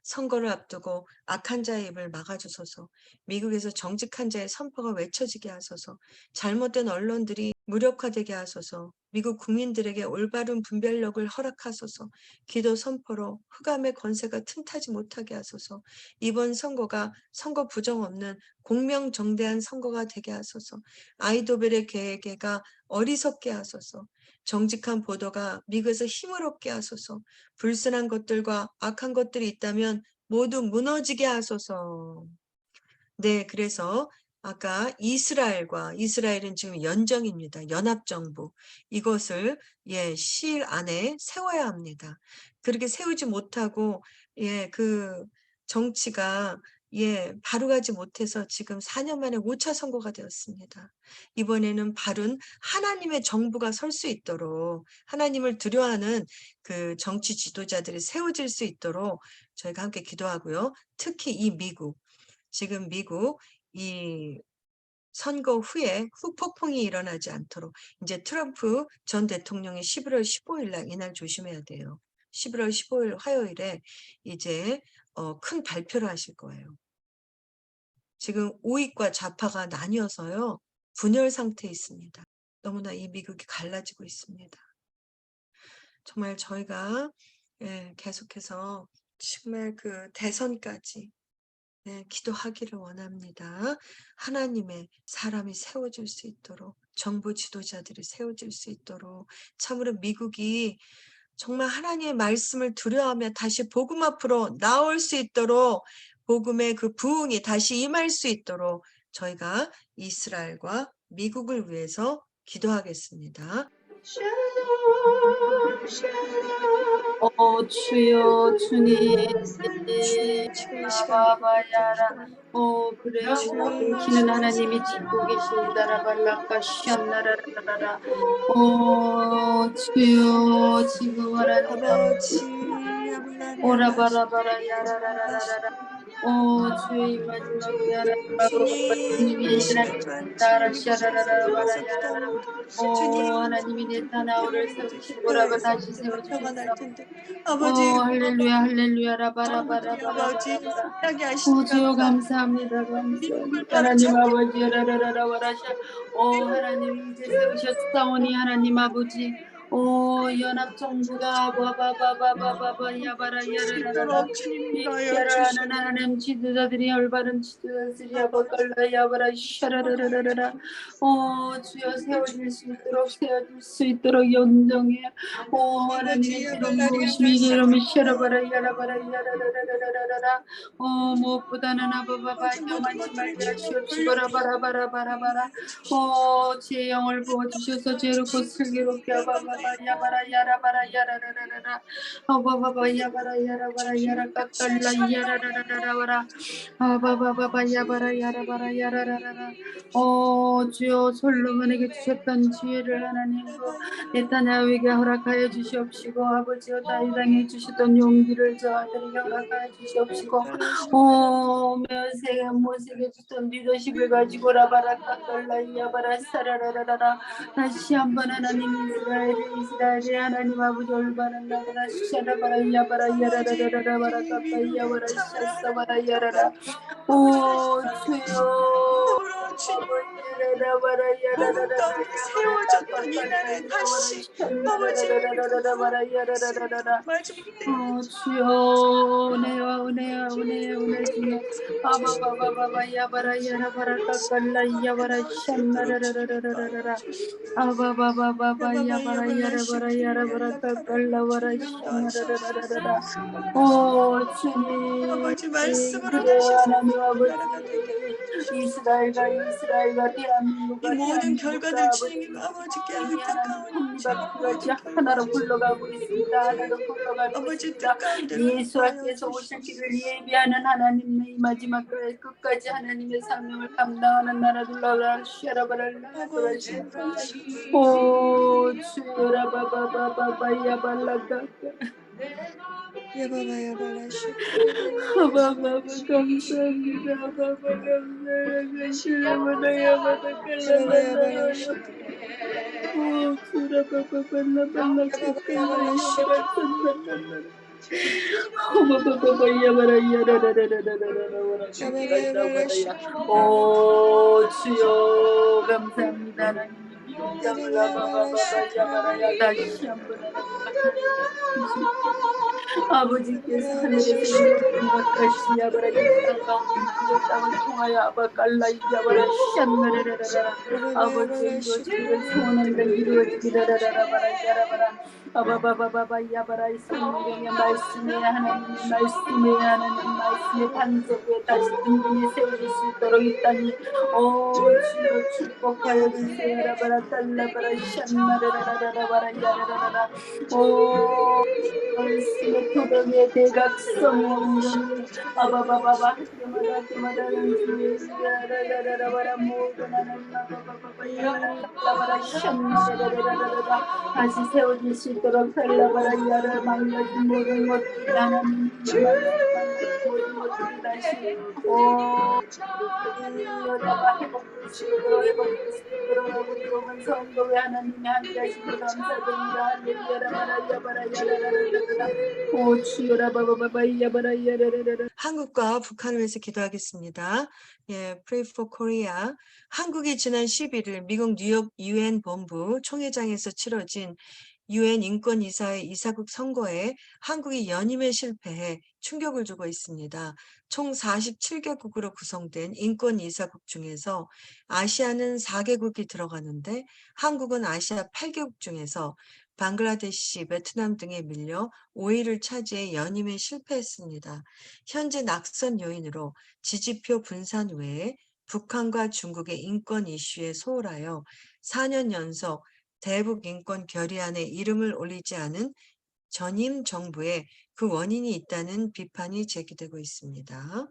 선거를 앞두고 악한 자의 입을 막아주소서. 미국에서 정직한 자의 선포가 외쳐지게 하소서. 잘못된 언론들이 무력화되게 하소서. 미국 국민들에게 올바른 분별력을 허락하소서. 기도 선포로 흑암의 권세가 틈타지 못하게 하소서. 이번 선거가 선거 부정 없는 공명정대한 선거가 되게 하소서. 아이도벨의 계획가 어리석게 하소서. 정직한 보도가 미국에서 힘을 얻게 하소서. 불순한 것들과 악한 것들이 있다면 모두 무너지게 하소서. 네, 그래서 아까 이스라엘은 지금 연정입니다. 연합정부. 이것을 시일 안에 세워야 합니다. 그렇게 세우지 못하고 그 정치가 바로 가지 못해서 지금 4년 만에 5차 선거가 되었습니다. 이번에는 바른 하나님의 정부가 설 수 있도록 하나님을 두려워하는 그 정치 지도자들이 세워질 수 있도록 저희가 함께 기도하고요. 특히 이 지금 미국 이 선거 후에 후폭풍이 일어나지 않도록 이제 트럼프 전 대통령이 11월 15일 날 이날 조심해야 돼요. 11월 15일 화요일에 이제 큰 발표를 하실 거예요. 지금 우익과 좌파가 나뉘어서요. 분열 상태에 있습니다. 너무나 이 미국이 갈라지고 있습니다. 정말 저희가 계속해서 정말 그 대선까지 기도하기를 원합니다. 하나님의 사람이 세워질 수 있도록 정부 지도자들이 세워질 수 있도록 참으로 미국이 정말 하나님의 말씀을 두려워하며 다시 복음 앞으로 나올 수 있도록 복음의 그 부흥이 다시 임할 수 있도록 저희가 이스라엘과 미국을 위해서 기도하겠습니다. 샬롬 샬롬 주여 주님 주님 지금 이 시간 바바야라 그래 기는 하나님이 짓고 계십니다 라발라카 샨나라라라 주여 지금 하나님 아버지 오라바라바라 야라라라라 주의 마지막에 하나님 아버지 주님, 주님이 이 하나님 시간 나라 주님 샤라라라 위해서 바라야라라 기도합니다. 주님, 하나님이 내 타나오를 세우신 거라고 십자가에서 다시 표가 날 세워주셨어. 텐데 아버지 할렐루야 할렐루야 아버지 라바라바라바라바라 하게 하시니 주여 감사합니다. 감사합니다 믿음을 감사합니다 바로 하나님 찾게 아버지 라라라라 와라샤 하나님 이제 세우셨사오니 하나님 아버지 연합 정부가 바바바바바바바 야바라 수 야라라라 있도록 주님 인도하여 이샤라는 주시옵소서. 하나님 지도자들이 열바른 지도자들이 아버지 야바깔라 야바라 인도하여 샤라라라라라 주여 세워질 수 있도록 주옵소서. 세워질 수 있도록 연정해 아버지 하나님의 기름 야발라리아 부으심이 기름이 달싹하고 샤라바라 야라바라 야라라라라라라 무엇보다는 아바바바 아버지 모든 염하지 것들을 말게 주님 하시옵시고 돌려드리고 라바라바라바라바라 주시옵소서. 제 영을 부어주셔서 죄롭고 슬기롭게 아바바바 야바라 야라바라 야라라라라 아바바바 야바라 야라바라 야라 까깔라 야라라라라라 아바바바바 야바라 야라바라 야라라라라 주여 솔로몬에게 주셨던 지혜를 하나님 네타냐후에게 허락하여 주시옵시고 아버지여 다윗에게 주셨던 용기를 저 아들에게 허락하여 주시옵시고 모세에게 주셨던 리더십을 가지고 라바라 까깔라 야바라 사라라라라 다시 한번 하나님 이스라엘의 하나님 아버지 올바른 나라라 샤라바라 야바라 아버지 야라라라라 바라 까까 위로의 야바라 참으라고 샤사바라 야라라 주여 참으로 주님 라바라 복음 야라라라라 가운데 야바라 세워졌던 이 까깔라 날에 야바라 다시 아버지 샤라라라라라 바라 말씀을 야라라라라 마지막 때까지 주여 은혜 주여 아바바바바바 야바라 야라바라 까깔라 야바라 있도록 주님 인도하여 샤나라라라라라라 주시옵소서. 아바바바바바 야바바 야바라 야발라시 야라바라 야라바라 크리알라카라바 까깔라 바라 주님 인도하시옵소서. 샤나라라라라 주님 아버지 말씀으로 다시 그래요 하나님 새롭게 아버지 나라가 되게 하여 이스라엘과 이 대한민국과 모든 결과들 대한민국과 주님 아버지 아버지께 이미 하나님 안타까운 주님 톱니바퀴같이 모든 결과 하나로 주님 굴러가고 있습니다. 하나로 굴러가고 아버지 있습니다. 뜻 가운데로 인도하여 예수께서 오실 길을 주시옵소서. 예비하는 하나님의 마지막 끝까지 하나님의 사명을 감당하는 나라들라 아버지 샤라바랄라라라샤 주님 주여라바바바바바 야발라가 야바바 야발라시 크리알라카 아바바바 감사합니다. 아바바 감사합니다. 주여보다 야바다 야바바 야발라시 깔라라라라 주라바바발라발라 야바바 까깔라 야발라시 야바라 찬란란란 어바바바바 야바라 야라라라라라라라 야바바 야발라시 까깔라바라야 크리알라카 주여 감사합니다. 하나님의 미움장을 야바바 야발라시 아바바바바 야바라야 다시 한번 하나님 나타나주시옵소서. 아버지께서 하늘에서 이루어진 것 같이 야바라 이 땅 가운데 이 땅을 통하여 아바깔라 야바라 샨나라라라라 야바바 아버지의 야발라시 이루어지기를 소원한다 이루어지기라라라바라 야라바라 아바바바바바 야바라 이 성경의 말씀에 하나님의 말씀의 반석에 다시 든든히 세워질 수 있도록 이 땅이 주여 축복하여 주세요 라바라 달라바라 샨나라라라라바라 야라라라라 말씀의 표적의 대각성의 엉덩이 아바바바바 할 때마다 라라라라라라 모든 하나님 아바바바바 야라라라라 샹라라라라라라 다시 세워질 수 있도록 살라바라 야라 망가진 모든 것들이 하나님 망가진 모든 것들이 다시 여자가 회복될 수 있도록 우리 로만 성도의 하나님의 함께 하시니 감사드립니다. 할렐루야 바라 야라라라라라 주여라 바바바바 야바라 야라라라라 한국과 북한을 위해서 기도하겠습니다. Pray for Korea. 한국이 지난 11일 미국 뉴욕 UN 본부 총회장에서 치러진 UN 인권이사의 이사국 선거에 한국이 연임에 실패해 충격을 주고 있습니다. 총 47개국으로 구성된 인권이사국 중에서 아시아는 4개국이 들어가는데 한국은 아시아 8개국 중에서 방글라데시, 베트남 등에 밀려 5위를 차지해 연임에 실패했습니다. 현재 낙선 요인으로 지지표 분산 외에 북한과 중국의 인권 이슈에 소홀하여 4년 연속 대북 인권 결의안에 이름을 올리지 않은 전임 정부에 그 원인이 있다는 비판이 제기되고 있습니다.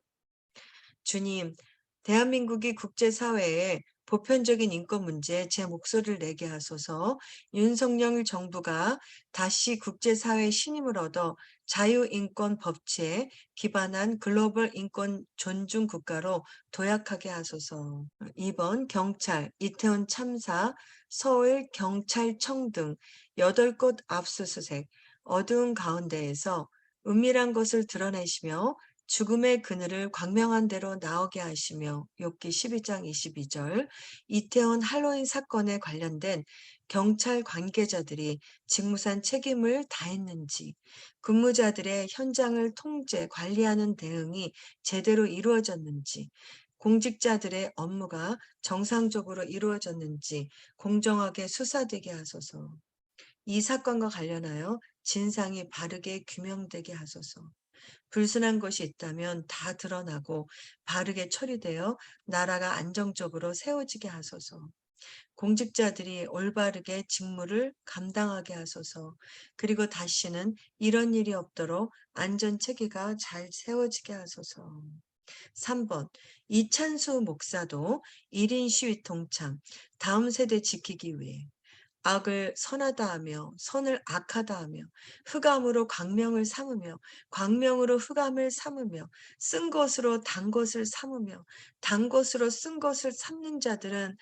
주님, 대한민국이 국제사회에 보편적인 인권 문제에 제 목소리를 내게 하소서. 윤석열 정부가 다시 국제사회의 신임을 얻어 자유인권 법치에 기반한 글로벌 인권 존중 국가로 도약하게 하소서. 2번 경찰, 이태원 참사, 서울 경찰청 등 8곳 압수수색, 어두운 가운데에서 은밀한 것을 드러내시며 죽음의 그늘을 광명한 대로 나오게 하시며 욥기 12장 22절 이태원 할로윈 사건에 관련된 경찰 관계자들이 직무상 책임을 다했는지 근무자들의 현장을 통제, 관리하는 대응이 제대로 이루어졌는지 공직자들의 업무가 정상적으로 이루어졌는지 공정하게 수사되게 하소서. 이 사건과 관련하여 진상이 바르게 규명되게 하소서. 불순한 것이 있다면 다 드러나고 바르게 처리되어 나라가 안정적으로 세워지게 하소서. 공직자들이 올바르게 직무를 감당하게 하소서. 그리고 다시는 이런 일이 없도록 안전체계가 잘 세워지게 하소서. 3번 이찬수 목사도 1인 시위 동참, 다음 세대 지키기 위해 악을 선하다 하며 선을 악하다 하며 흑암으로 광명을 삼으며 광명으로 흑암을 삼으며 쓴 것으로 단 것을 삼으며 단 것으로 쓴 것을 삼는 자들은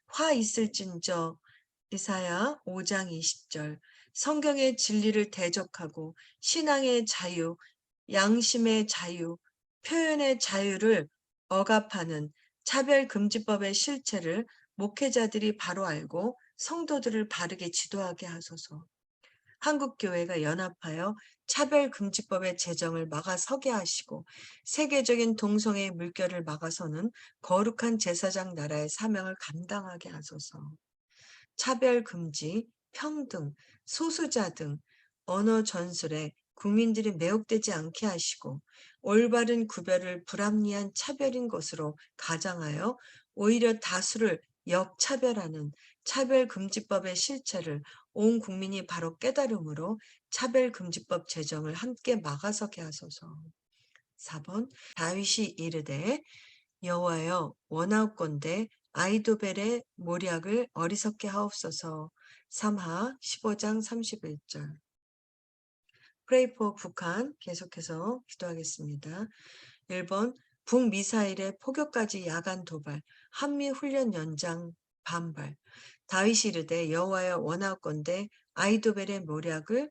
화 있을진저. 이사야 5장 20절. 성경의 진리를 대적하고 신앙의 자유, 양심의 자유, 표현의 자유를 억압하는 차별금지법의 실체를 목회자들이 바로 알고 성도들을 바르게 지도하게 하소서. 한국교회가 연합하여 차별금지법의 제정을 막아서게 하시고 세계적인 동성애의 물결을 막아서는 거룩한 제사장 나라의 사명을 감당하게 하소서. 차별금지, 평등, 소수자 등 언어 전술에 국민들이 매혹되지 않게 하시고 올바른 구별을 불합리한 차별인 것으로 가장하여 오히려 다수를 역차별하는 차별금지법의 실체를 온 국민이 바로 깨달음으로 차별금지법 제정을 함께 막아서게 하소서. 4번 다윗이 이르되 여호와여 원하옵건대 아이도벨의 모략을 어리석게 하옵소서. 3하 15장 31절. Pray for 북한 계속해서 기도하겠습니다. 1번 북미사일의 포격까지 야간 도발, 한미훈련 연장 반발. 다윗이 이르되 여호와여 원하옵건대 아이도벨의 모략을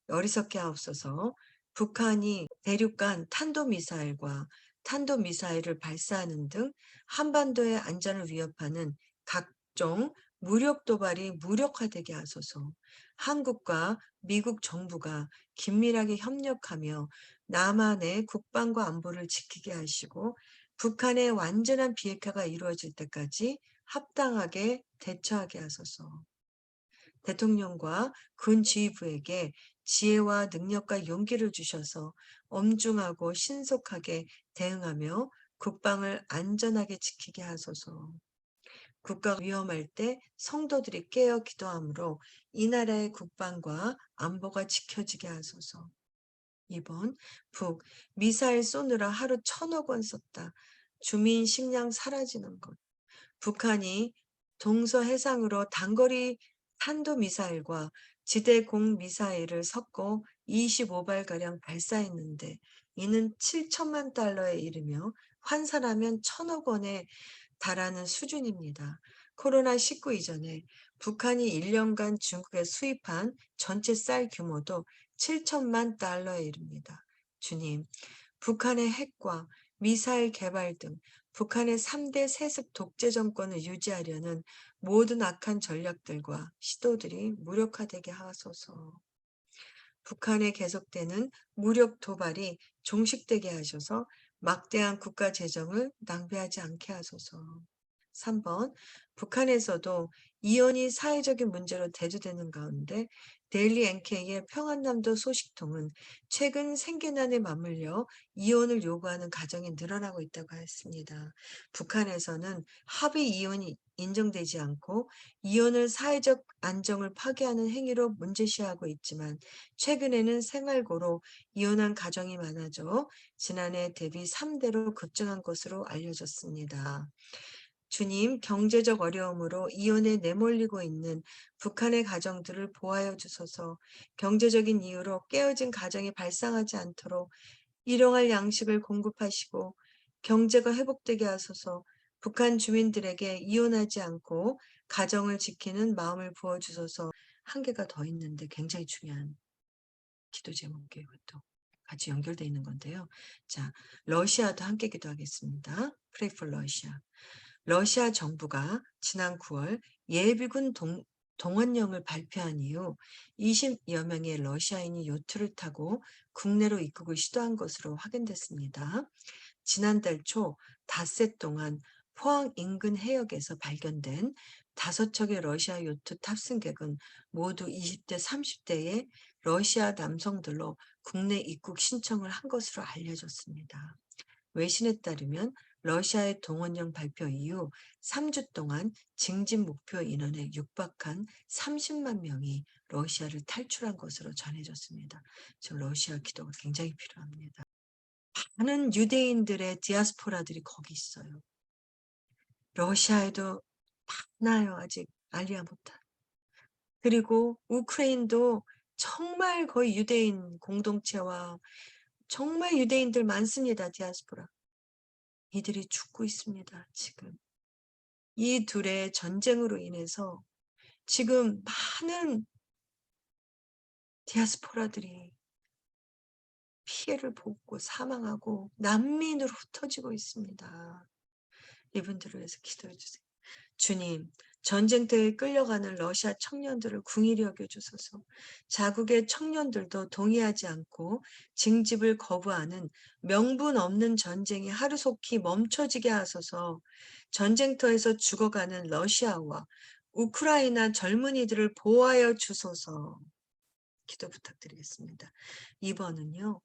어리석게 하옵소서. 북한이 대륙간 탄도미사일과 탄도미사일을 발사하는 등 한반도의 안전을 위협하는 각종 무력 도발이 무력화되게 하소서. 한국과 미국 정부가 긴밀하게 협력하며 남한의 국방과 안보를 지키게 하시고 북한의 완전한 비핵화가 이루어질 때까지 합당하게 대처하게 하소서. 대통령과 군 지휘부에게 지혜와 능력과 용기를 주셔서 엄중하고 신속하게 대응하며 국방을 안전하게 지키게 하소서. 국가가 위험할 때 성도들이 깨어 기도하므로 이 나라의 국방과 안보가 지켜지게 하소서. 2번 북 미사일 쏘느라 하루 1,000억 원 썼다. 주민 식량 사라지는 것. 북한이 동서해상으로 단거리 탄도미사일과 지대공 미사일을 섞어 25발가량 발사했는데 이는 7천만 달러에 이르며 환산하면 1,000억 원에 달하는 수준입니다. 코로나19 이전에 북한이 1년간 중국에 수입한 전체 쌀 규모도 7천만 달러에 이릅니다. 주님, 북한의 핵과 미사일 개발 등 북한의 3대 세습 독재 정권을 유지하려는 모든 악한 전략들과 시도들이 무력화되게 하소서. 북한에 계속되는 무력 도발이 종식되게 하셔서 막대한 국가 재정을 낭비하지 않게 하소서. 3번 북한에서도 이혼이 사회적인 문제로 대두되는 가운데 데일리 NK의 평안남도 소식통은 최근 생계난에 맞물려 이혼을 요구하는 가정이 늘어나고 있다고 했습니다. 북한에서는 합의 이혼이 인정되지 않고 이혼을 사회적 안정을 파괴하는 행위로 문제시하고 있지만 최근에는 생활고로 이혼한 가정이 많아져 지난해 대비 3대로 급증한 것으로 알려졌습니다. 주님, 경제적 어려움으로 이혼에 내몰리고 있는 북한의 가정들을 보호하여 주소서. 경제적인 이유로 깨어진 가정이 발생하지 않도록 일용할 양식을 공급하시고 경제가 회복되게 하소서. 북한 주민들에게 이혼하지 않고 가정을 지키는 마음을 부어주소서. 한 개가 더 있는데 굉장히 중요한 기도 제목이에요. 이것도 같이 연결되어 있는 건데요. 자, 러시아도 함께 기도하겠습니다. Pray for Russia. 러시아 정부가 지난 9월 예비군 동원령을 발표한 이후 20여 명의 러시아인이 요트를 타고 국내로 입국을 시도한 것으로 확인됐습니다. 지난달 초 닷새 동안 포항 인근 해역에서 발견된 5척의 러시아 요트 탑승객은 모두 20대, 30대의 러시아 남성들로 국내 입국 신청을 한 것으로 알려졌습니다. 외신에 따르면 러시아의 동원령 발표 이후 3주 동안 징집 목표 인원에 육박한 30만 명이 러시아를 탈출한 것으로 전해졌습니다. 지금 러시아 기도가 굉장히 필요합니다. 많은 유대인들의 디아스포라들이 거기 있어요. 러시아에도 많아요. 아직 알리야 못한. 그리고 우크라이나도 정말 거의 유대인 공동체와 정말 유대인들 많습니다. 디아스포라. 이들이 죽고 있습니다. 지금. 이 둘의 전쟁으로 인해서 지금 많은 디아스포라들이 피해를 보고 사망하고 난민으로 흩어지고 있습니다. 이분들을 위해서 기도해 주세요. 주님, 전쟁터에 끌려가는 러시아 청년들을 궁일이 여겨주소서. 자국의 청년들도 동의하지 않고 징집을 거부하는 명분 없는 전쟁이 하루속히 멈춰지게 하소서. 전쟁터에서 죽어가는 러시아와 우크라이나 젊은이들을 보호하여 주소서. 기도 부탁드리겠습니다. 2번은요.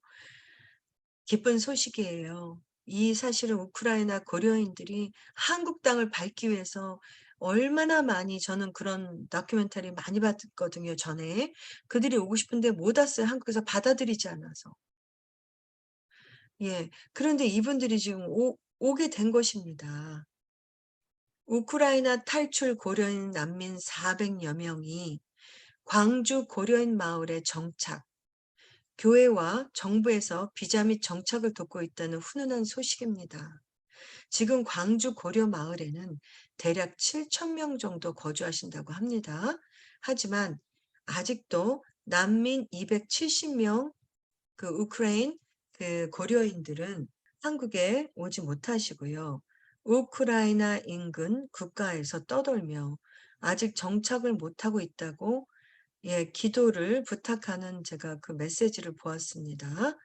기쁜 소식이에요. 이 사실은 우크라이나 고려인들이 한국 땅을 밟기 위해서 얼마나 많이 저는 그런 다큐멘터리 많이 봤거든요. 전에. 그들이 오고 싶은데 못 왔어요. 한국에서 받아들이지 않아서. 예. 그런데 이분들이 지금 오게 된 것입니다. 우크라이나 탈출 고려인 난민 400여 명이 광주 고려인 마을에 정착, 교회와 정부에서 비자 및 정착을 돕고 있다는 훈훈한 소식입니다. 지금 광주 고려 마을에는 대략 7,000명 정도 거주하신다고 합니다. 하지만 아직도 난민 270명 그 우크라이나 그 고려인들은 한국에 오지 못하시고요. 우크라이나 인근 국가에서 떠돌며 아직 정착을 못하고 있다고 예, 기도를 부탁하는 제가 그 메시지를 보았습니다.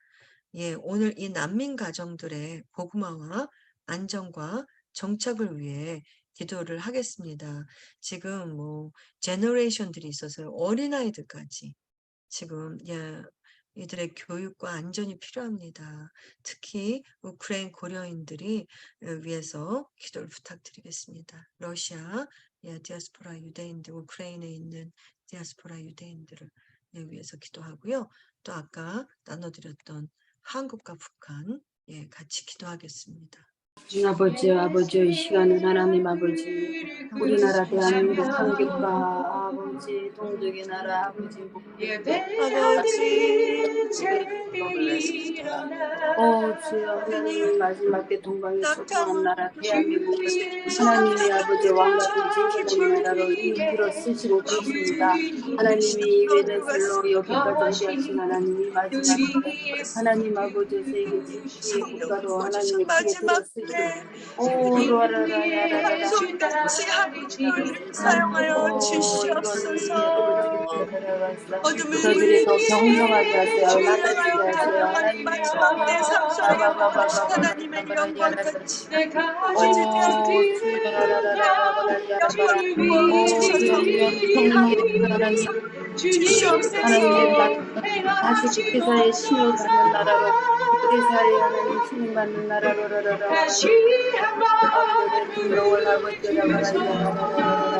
예, 오늘 이 난민 가정들의 복음화와 안정과 정착을 위해 기도를 하겠습니다. 지금 뭐 제너레이션들이 있어서 어린아이들까지 지금 예, 이들의 교육과 안전이 필요합니다. 특히 우크라이나 고려인들이 위해서 기도를 부탁드리겠습니다. 러시아 예, 디아스포라 유대인들, 우크라이나에 있는 디아스포라 유대인들을 위해서 기도하고요. 또 아까 나눠드렸던 한국과 북한 예, 같이 기도하겠습니다. 아버지, 이 시간은 하나님 아버지, 우리나라 대한민국 한국과 아버지, 동족의 나라 아버지, 아버지 주여 하나님이 마지막 때 동방에 소통한 나라 대한민국을 하나님의 아버지 왕같은 진실한 나라로 이미 들어 쓰시고 계십니다. 하나님이 외대설로 여기까지 오게 하신 하나님이 마지막 때 하나님 아버지 세계 진주의 국가로 하나님이 크게 들어 쓰시고 로아라라야라라라 손같이 하나님을 사용하여 주시옵소서. 어둠을 저들이 더 경성하게 하세요. 주의 낮아지게 하세요. 하나님 마지막 때 삶 속에 거하신 하나님의 영광같이 아버지 영광을 부어주셔서 하나님의 삶 주시옵소서. 다시 국제사회에 신을 받는 나라로 국제사회에 하나님 신을 받는 나라로 아버지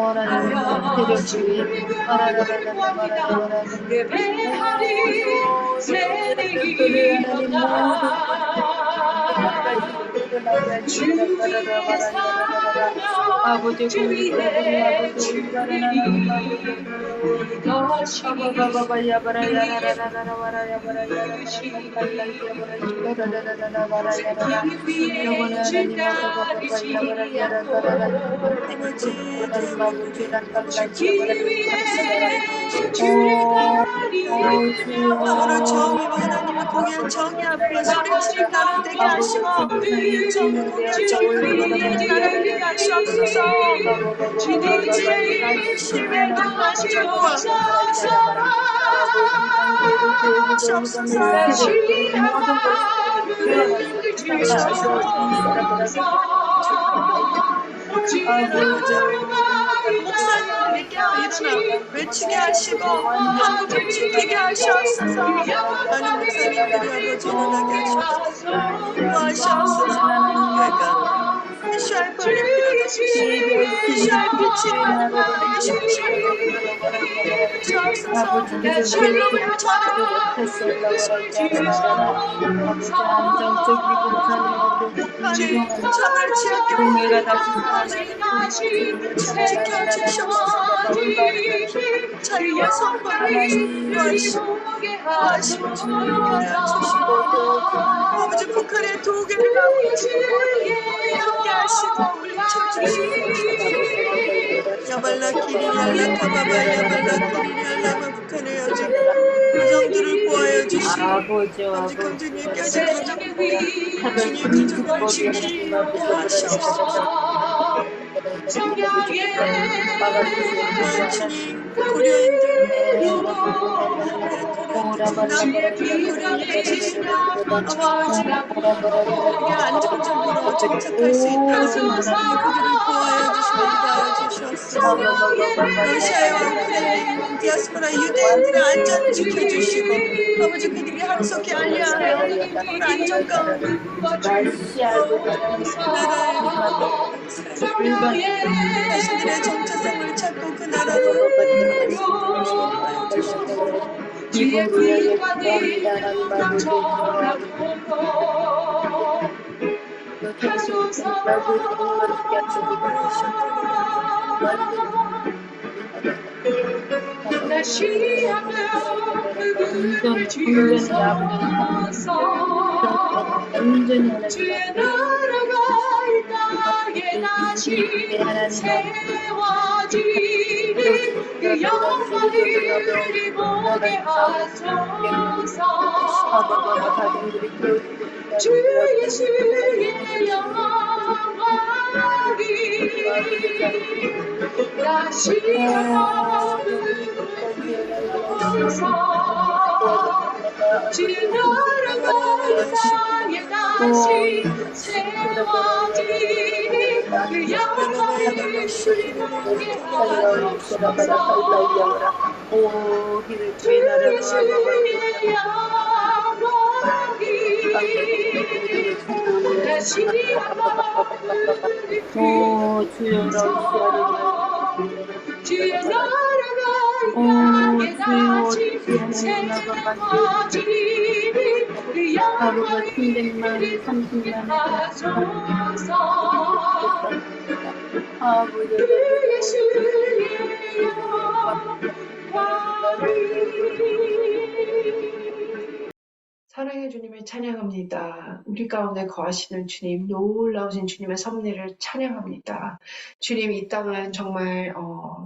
하며 주님을 위하옵니다. 예배하리 새는 일어나 주위에 살며 아버지 주위에 아버지 주리니 이것이 아바바바바 야바라 우리의 야라라라라 와라 야바라 야라라라 칼라 야바라 뜻이 야라라라라 와라 야라라 이 위에 여보나 하나님 아바바바바 야바라 주가리지 야라라라라 아버지 하나님 아버지 드리옵나니 라칼라 길 야바라 야라라라 위에 오 마음으로 주여 정의로 하나님의 공의한 정의 앞에 소리치는 나머지 나로 되게 아버지 하시고 세상에 정의 주님에 대한 공의한 주 정의로 정의를 이루어지는 나라 되게 하시옵소서. 아버지 신뢰의 만족과 아버지 경제를 계획을 하시옵소서. 이루는 스킬을 그 모든 것을 주님이 주셔서 이 사람들에게 주옵소서. 일어나자. 주의 목사님들이 깨어 일어나 외치게 하시고 한국 좀 지키게 하시옵소서. 많은 목사님들이 아버지 일어나게 하시옵소서. 구하시옵소서. 그러니까 예수의 벌린 피로 덮으시고 예수의 빛이 하나님의 심심을 덮고 주옵소서. 샬롬을 전하라. 아버지 안정적이고 하나님 북한의 진정한 참을 지역에 동해가 보이는 다시 하나님의 참 지켜주시옵소서. 자유와 성과를 하나님 구하시고 주님께 주시고 아버지 북한의 도계를 아버지 함께 하시고 물리쳐 주시옵소서. 야발라키리 얄라카바바 야발라키리 얄라마 북한의 아직 가정들을 구하여 주시고 아버지 강준이 깨진 가정들이 주님 기적을 지키게 하시옵소서. 주님 고려인들 고려인들 아버지 그들에게 안정적으로 정착할 수 있도록 그들을 보호하여 주시고 인도하여 주시옵소서. 러시아와 우크라이나에 있는 디아스포라 유대인들의 안전을 지켜주시고 아버지 그들이 한속히 알리하여 오늘 안전 가운데 그 나라의 자신들의 정체성을 찾고 그 나라로 들어갈 수 있도록 인도하여 주시옵소서. 주의 빛과는 땅 전하고 하소서 다시 한번 그분을 주셔서 주의 나라가 이 땅에 다시 세워지니 그 영광을 우리 보게 하소서 주 예수의 영광이 다시 한번 부르소서 주의 나라가 이 땅에 다시 세워지니 그 영광을 우리 보게 하소서 주 예수의 영광이 다시 한번 부르소서 주의 나라가 이 땅에 다시 세워지니 그 영광을 우리 보게 하소서 주 예수의 영광이 사랑의 주님을 찬양합니다. 우리 가운데 거하시는 주님, 놀라우신 주님의 섭리를 찬양합니다. 주님, 이 땅은 정말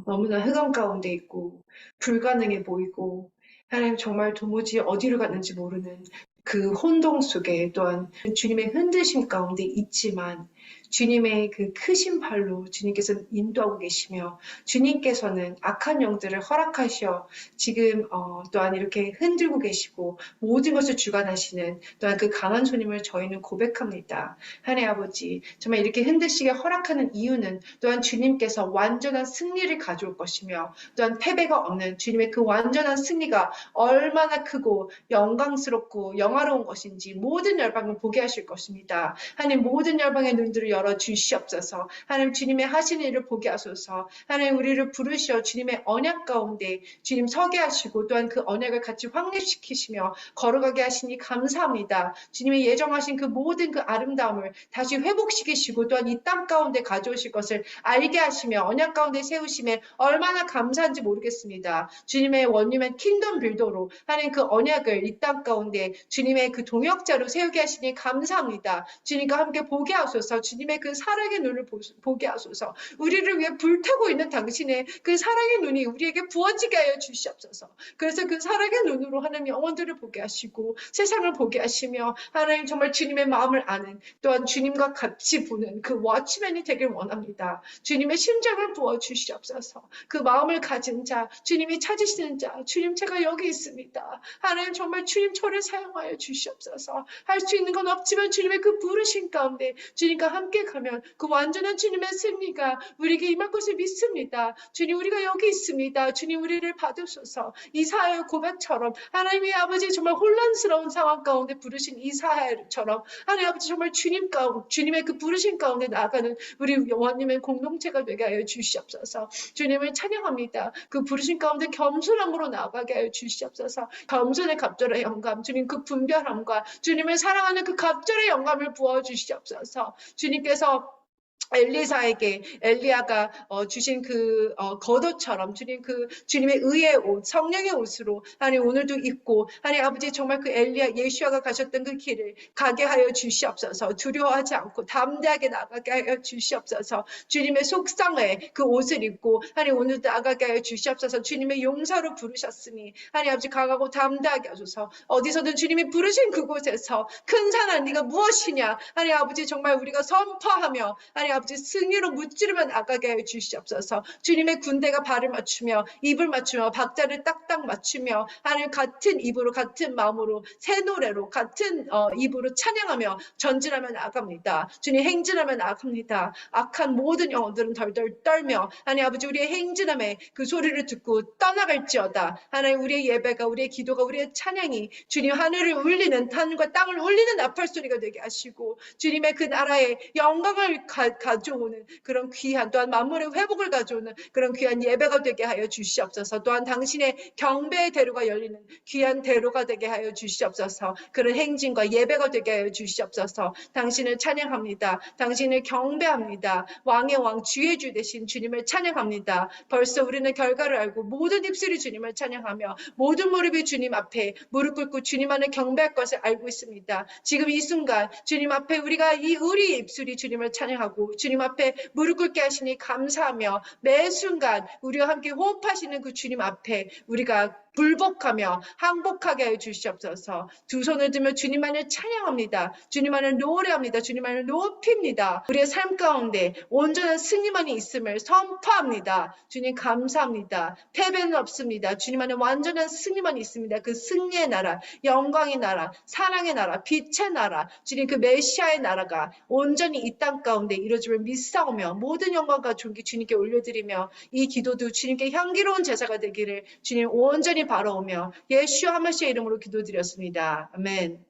너무나 흑암 가운데 있고 불가능해 보이고 하나님 정말 도무지 어디로 갔는지 모르는 그 혼동 속에 또한 주님의 흔드심 가운데 있지만 주님의 그 크신 팔로 주님께서 인도하고 계시며 주님께서는 악한 영들을 허락하셔 지금 또한 이렇게 흔들고 계시고 모든 것을 주관하시는 또한 그 강한 손님을 저희는 고백합니다. 하나님 아버지 정말 이렇게 흔드시게 허락하는 이유는 또한 주님께서 완전한 승리를 가져올 것이며 또한 패배가 없는 주님의 그 완전한 승리가 얼마나 크고 영광스럽고 영화로운 것인지 모든 열방을 보게 하실 것입니다. 하나님 모든 열방의 눈들을 열어 주시옵소서. 하나님 주님의 하시는 일을 보게 하소서. 하나님 우리를 부르시어 주님의 언약 가운데 주님 서게 하시고 또한 그 언약을 같이 확립시키시며 걸어가게 하시니 감사합니다. 주님의 예정하신 그 모든 그 아름다움을 다시 회복시키시고 또한 이 땅 가운데 가져오실 것을 알게 하시며 언약 가운데 세우심에 얼마나 감사한지 모르겠습니다. 주님의 원리면 킹덤 빌더로 하나님 그 언약을 이 땅 가운데 주님의 그 동역자로 세우게 하시니 감사합니다. 주님과 함께 보게 하소서. 주님의 그 사랑의 눈을 보게 하소서. 우리를 위해 불타고 있는 당신의 그 사랑의 눈이 우리에게 부어지게 하여 주시옵소서. 그래서 그 사랑의 눈으로 하나님 영혼들을 보게 하시고 세상을 보게 하시며 하나님 정말 주님의 마음을 아는 또한 주님과 같이 보는 그 워치맨이 되길 원합니다. 주님의 심장을 부어 주시옵소서. 그 마음을 가진 자, 주님이 찾으시는 자, 주님 제가 여기 있습니다. 하나님 정말 주님 저를 사용하여 주시옵소서. 할 수 있는 건 없지만 주님의 그 부르신 가운데 주님과 함께 가면 그 완전한 주님의 승리가 우리에게 임할 것을 믿습니다. 주님 우리가 여기 있습니다. 주님 우리를 받으소서. 이사야의 고백처럼 하나님의 아버지 정말 혼란스러운 상황 가운데 부르신 이사야처럼 하나님 아버지 정말 주님의 그 부르신 가운데 나아가는 우리 원님의 공동체가 되게 하여 주시옵소서. 주님을 찬양합니다. 그 부르신 가운데 겸손함으로 나아가게 하여 주시옵소서. 겸손의 갑절의 영감, 주님 그 분별함과 주님을 사랑하는 그 갑절의 영감을 부어 주시옵소서. 주님께서 엘리사에게 엘리야가 주신 그 겉옷처럼 주님 그 주님의 의의 옷, 성령의 옷으로 하나님 오늘도 입고 하나님 아버지 정말 그 엘리야 예수야가 가셨던 그 길을 가게 하여 주시옵소서. 두려워하지 않고 담대하게 나가게 하여 주시옵소서. 주님의 속상의 그 옷을 입고 하나님 오늘도 나가게 하여 주시옵소서. 주님의 용사로 부르셨으니 하나님 아버지 강하고 담대하게 하소서. 어디서든 주님이 부르신 그곳에서 큰 산아 네가 무엇이냐 하나님 아버지 정말 우리가 선포하며 하나님 아버지 승리로 무찌르며 나가게 해 주시옵소서. 주님의 군대가 발을 맞추며 입을 맞추며 박자를 딱딱 맞추며 하나님 같은 입으로 같은 마음으로 새 노래로 같은 입으로 찬양하며 전진하며 나아갑니다. 주님 행진하며 나아갑니다. 악한 모든 영혼들은 덜덜 떨며 하나님 아버지 우리의 행진함에 그 소리를 듣고 떠나갈지어다. 하나님 우리의 예배가 우리의 기도가 우리의 찬양이 주님 하늘을 울리는 하늘과 땅을 울리는 나팔 소리가 되게 하시고 주님의 그 나라의 영광을 가져오는 그런 귀한 또한 만물의 회복을 가져오는 그런 귀한 예배가 되게 하여 주시옵소서. 또한 당신의 경배의 대로가 열리는 귀한 대로가 되게 하여 주시옵소서. 그런 행진과 예배가 되게 하여 주시옵소서. 당신을 찬양합니다. 당신을 경배합니다. 왕의 왕 주의 주 되신 주님을 찬양합니다. 벌써 우리는 결과를 알고 모든 입술이 주님을 찬양하며 모든 무릎이 주님 앞에 무릎 꿇고 주님 안에 경배할 것을 알고 있습니다. 지금 이 순간 주님 앞에 우리 입술이 주님을 찬양하고 주님 앞에 무릎 꿇게 하시니 감사하며 매 순간 우리와 함께 호흡하시는 그 주님 앞에 우리가 불복하며 항복하게 해 주시옵소서. 두 손을 들며 주님만을 찬양합니다. 주님만을 노래합니다. 주님만을 높입니다. 우리의 삶 가운데 온전한 승리만이 있음을 선포합니다. 주님 감사합니다. 패배는 없습니다. 주님만의 완전한 승리만 있습니다. 그 승리의 나라, 영광의 나라, 사랑의 나라, 빛의 나라, 주님 그 메시아의 나라가 온전히 이 땅 가운데 이루어짐을 믿사오며 모든 영광과 존귀 주님께 올려드리며 이 기도도 주님께 향기로운 제사가 되기를 주님 온전히 바라오며 예수와 하마시의 이름으로 기도드렸습니다. 아멘.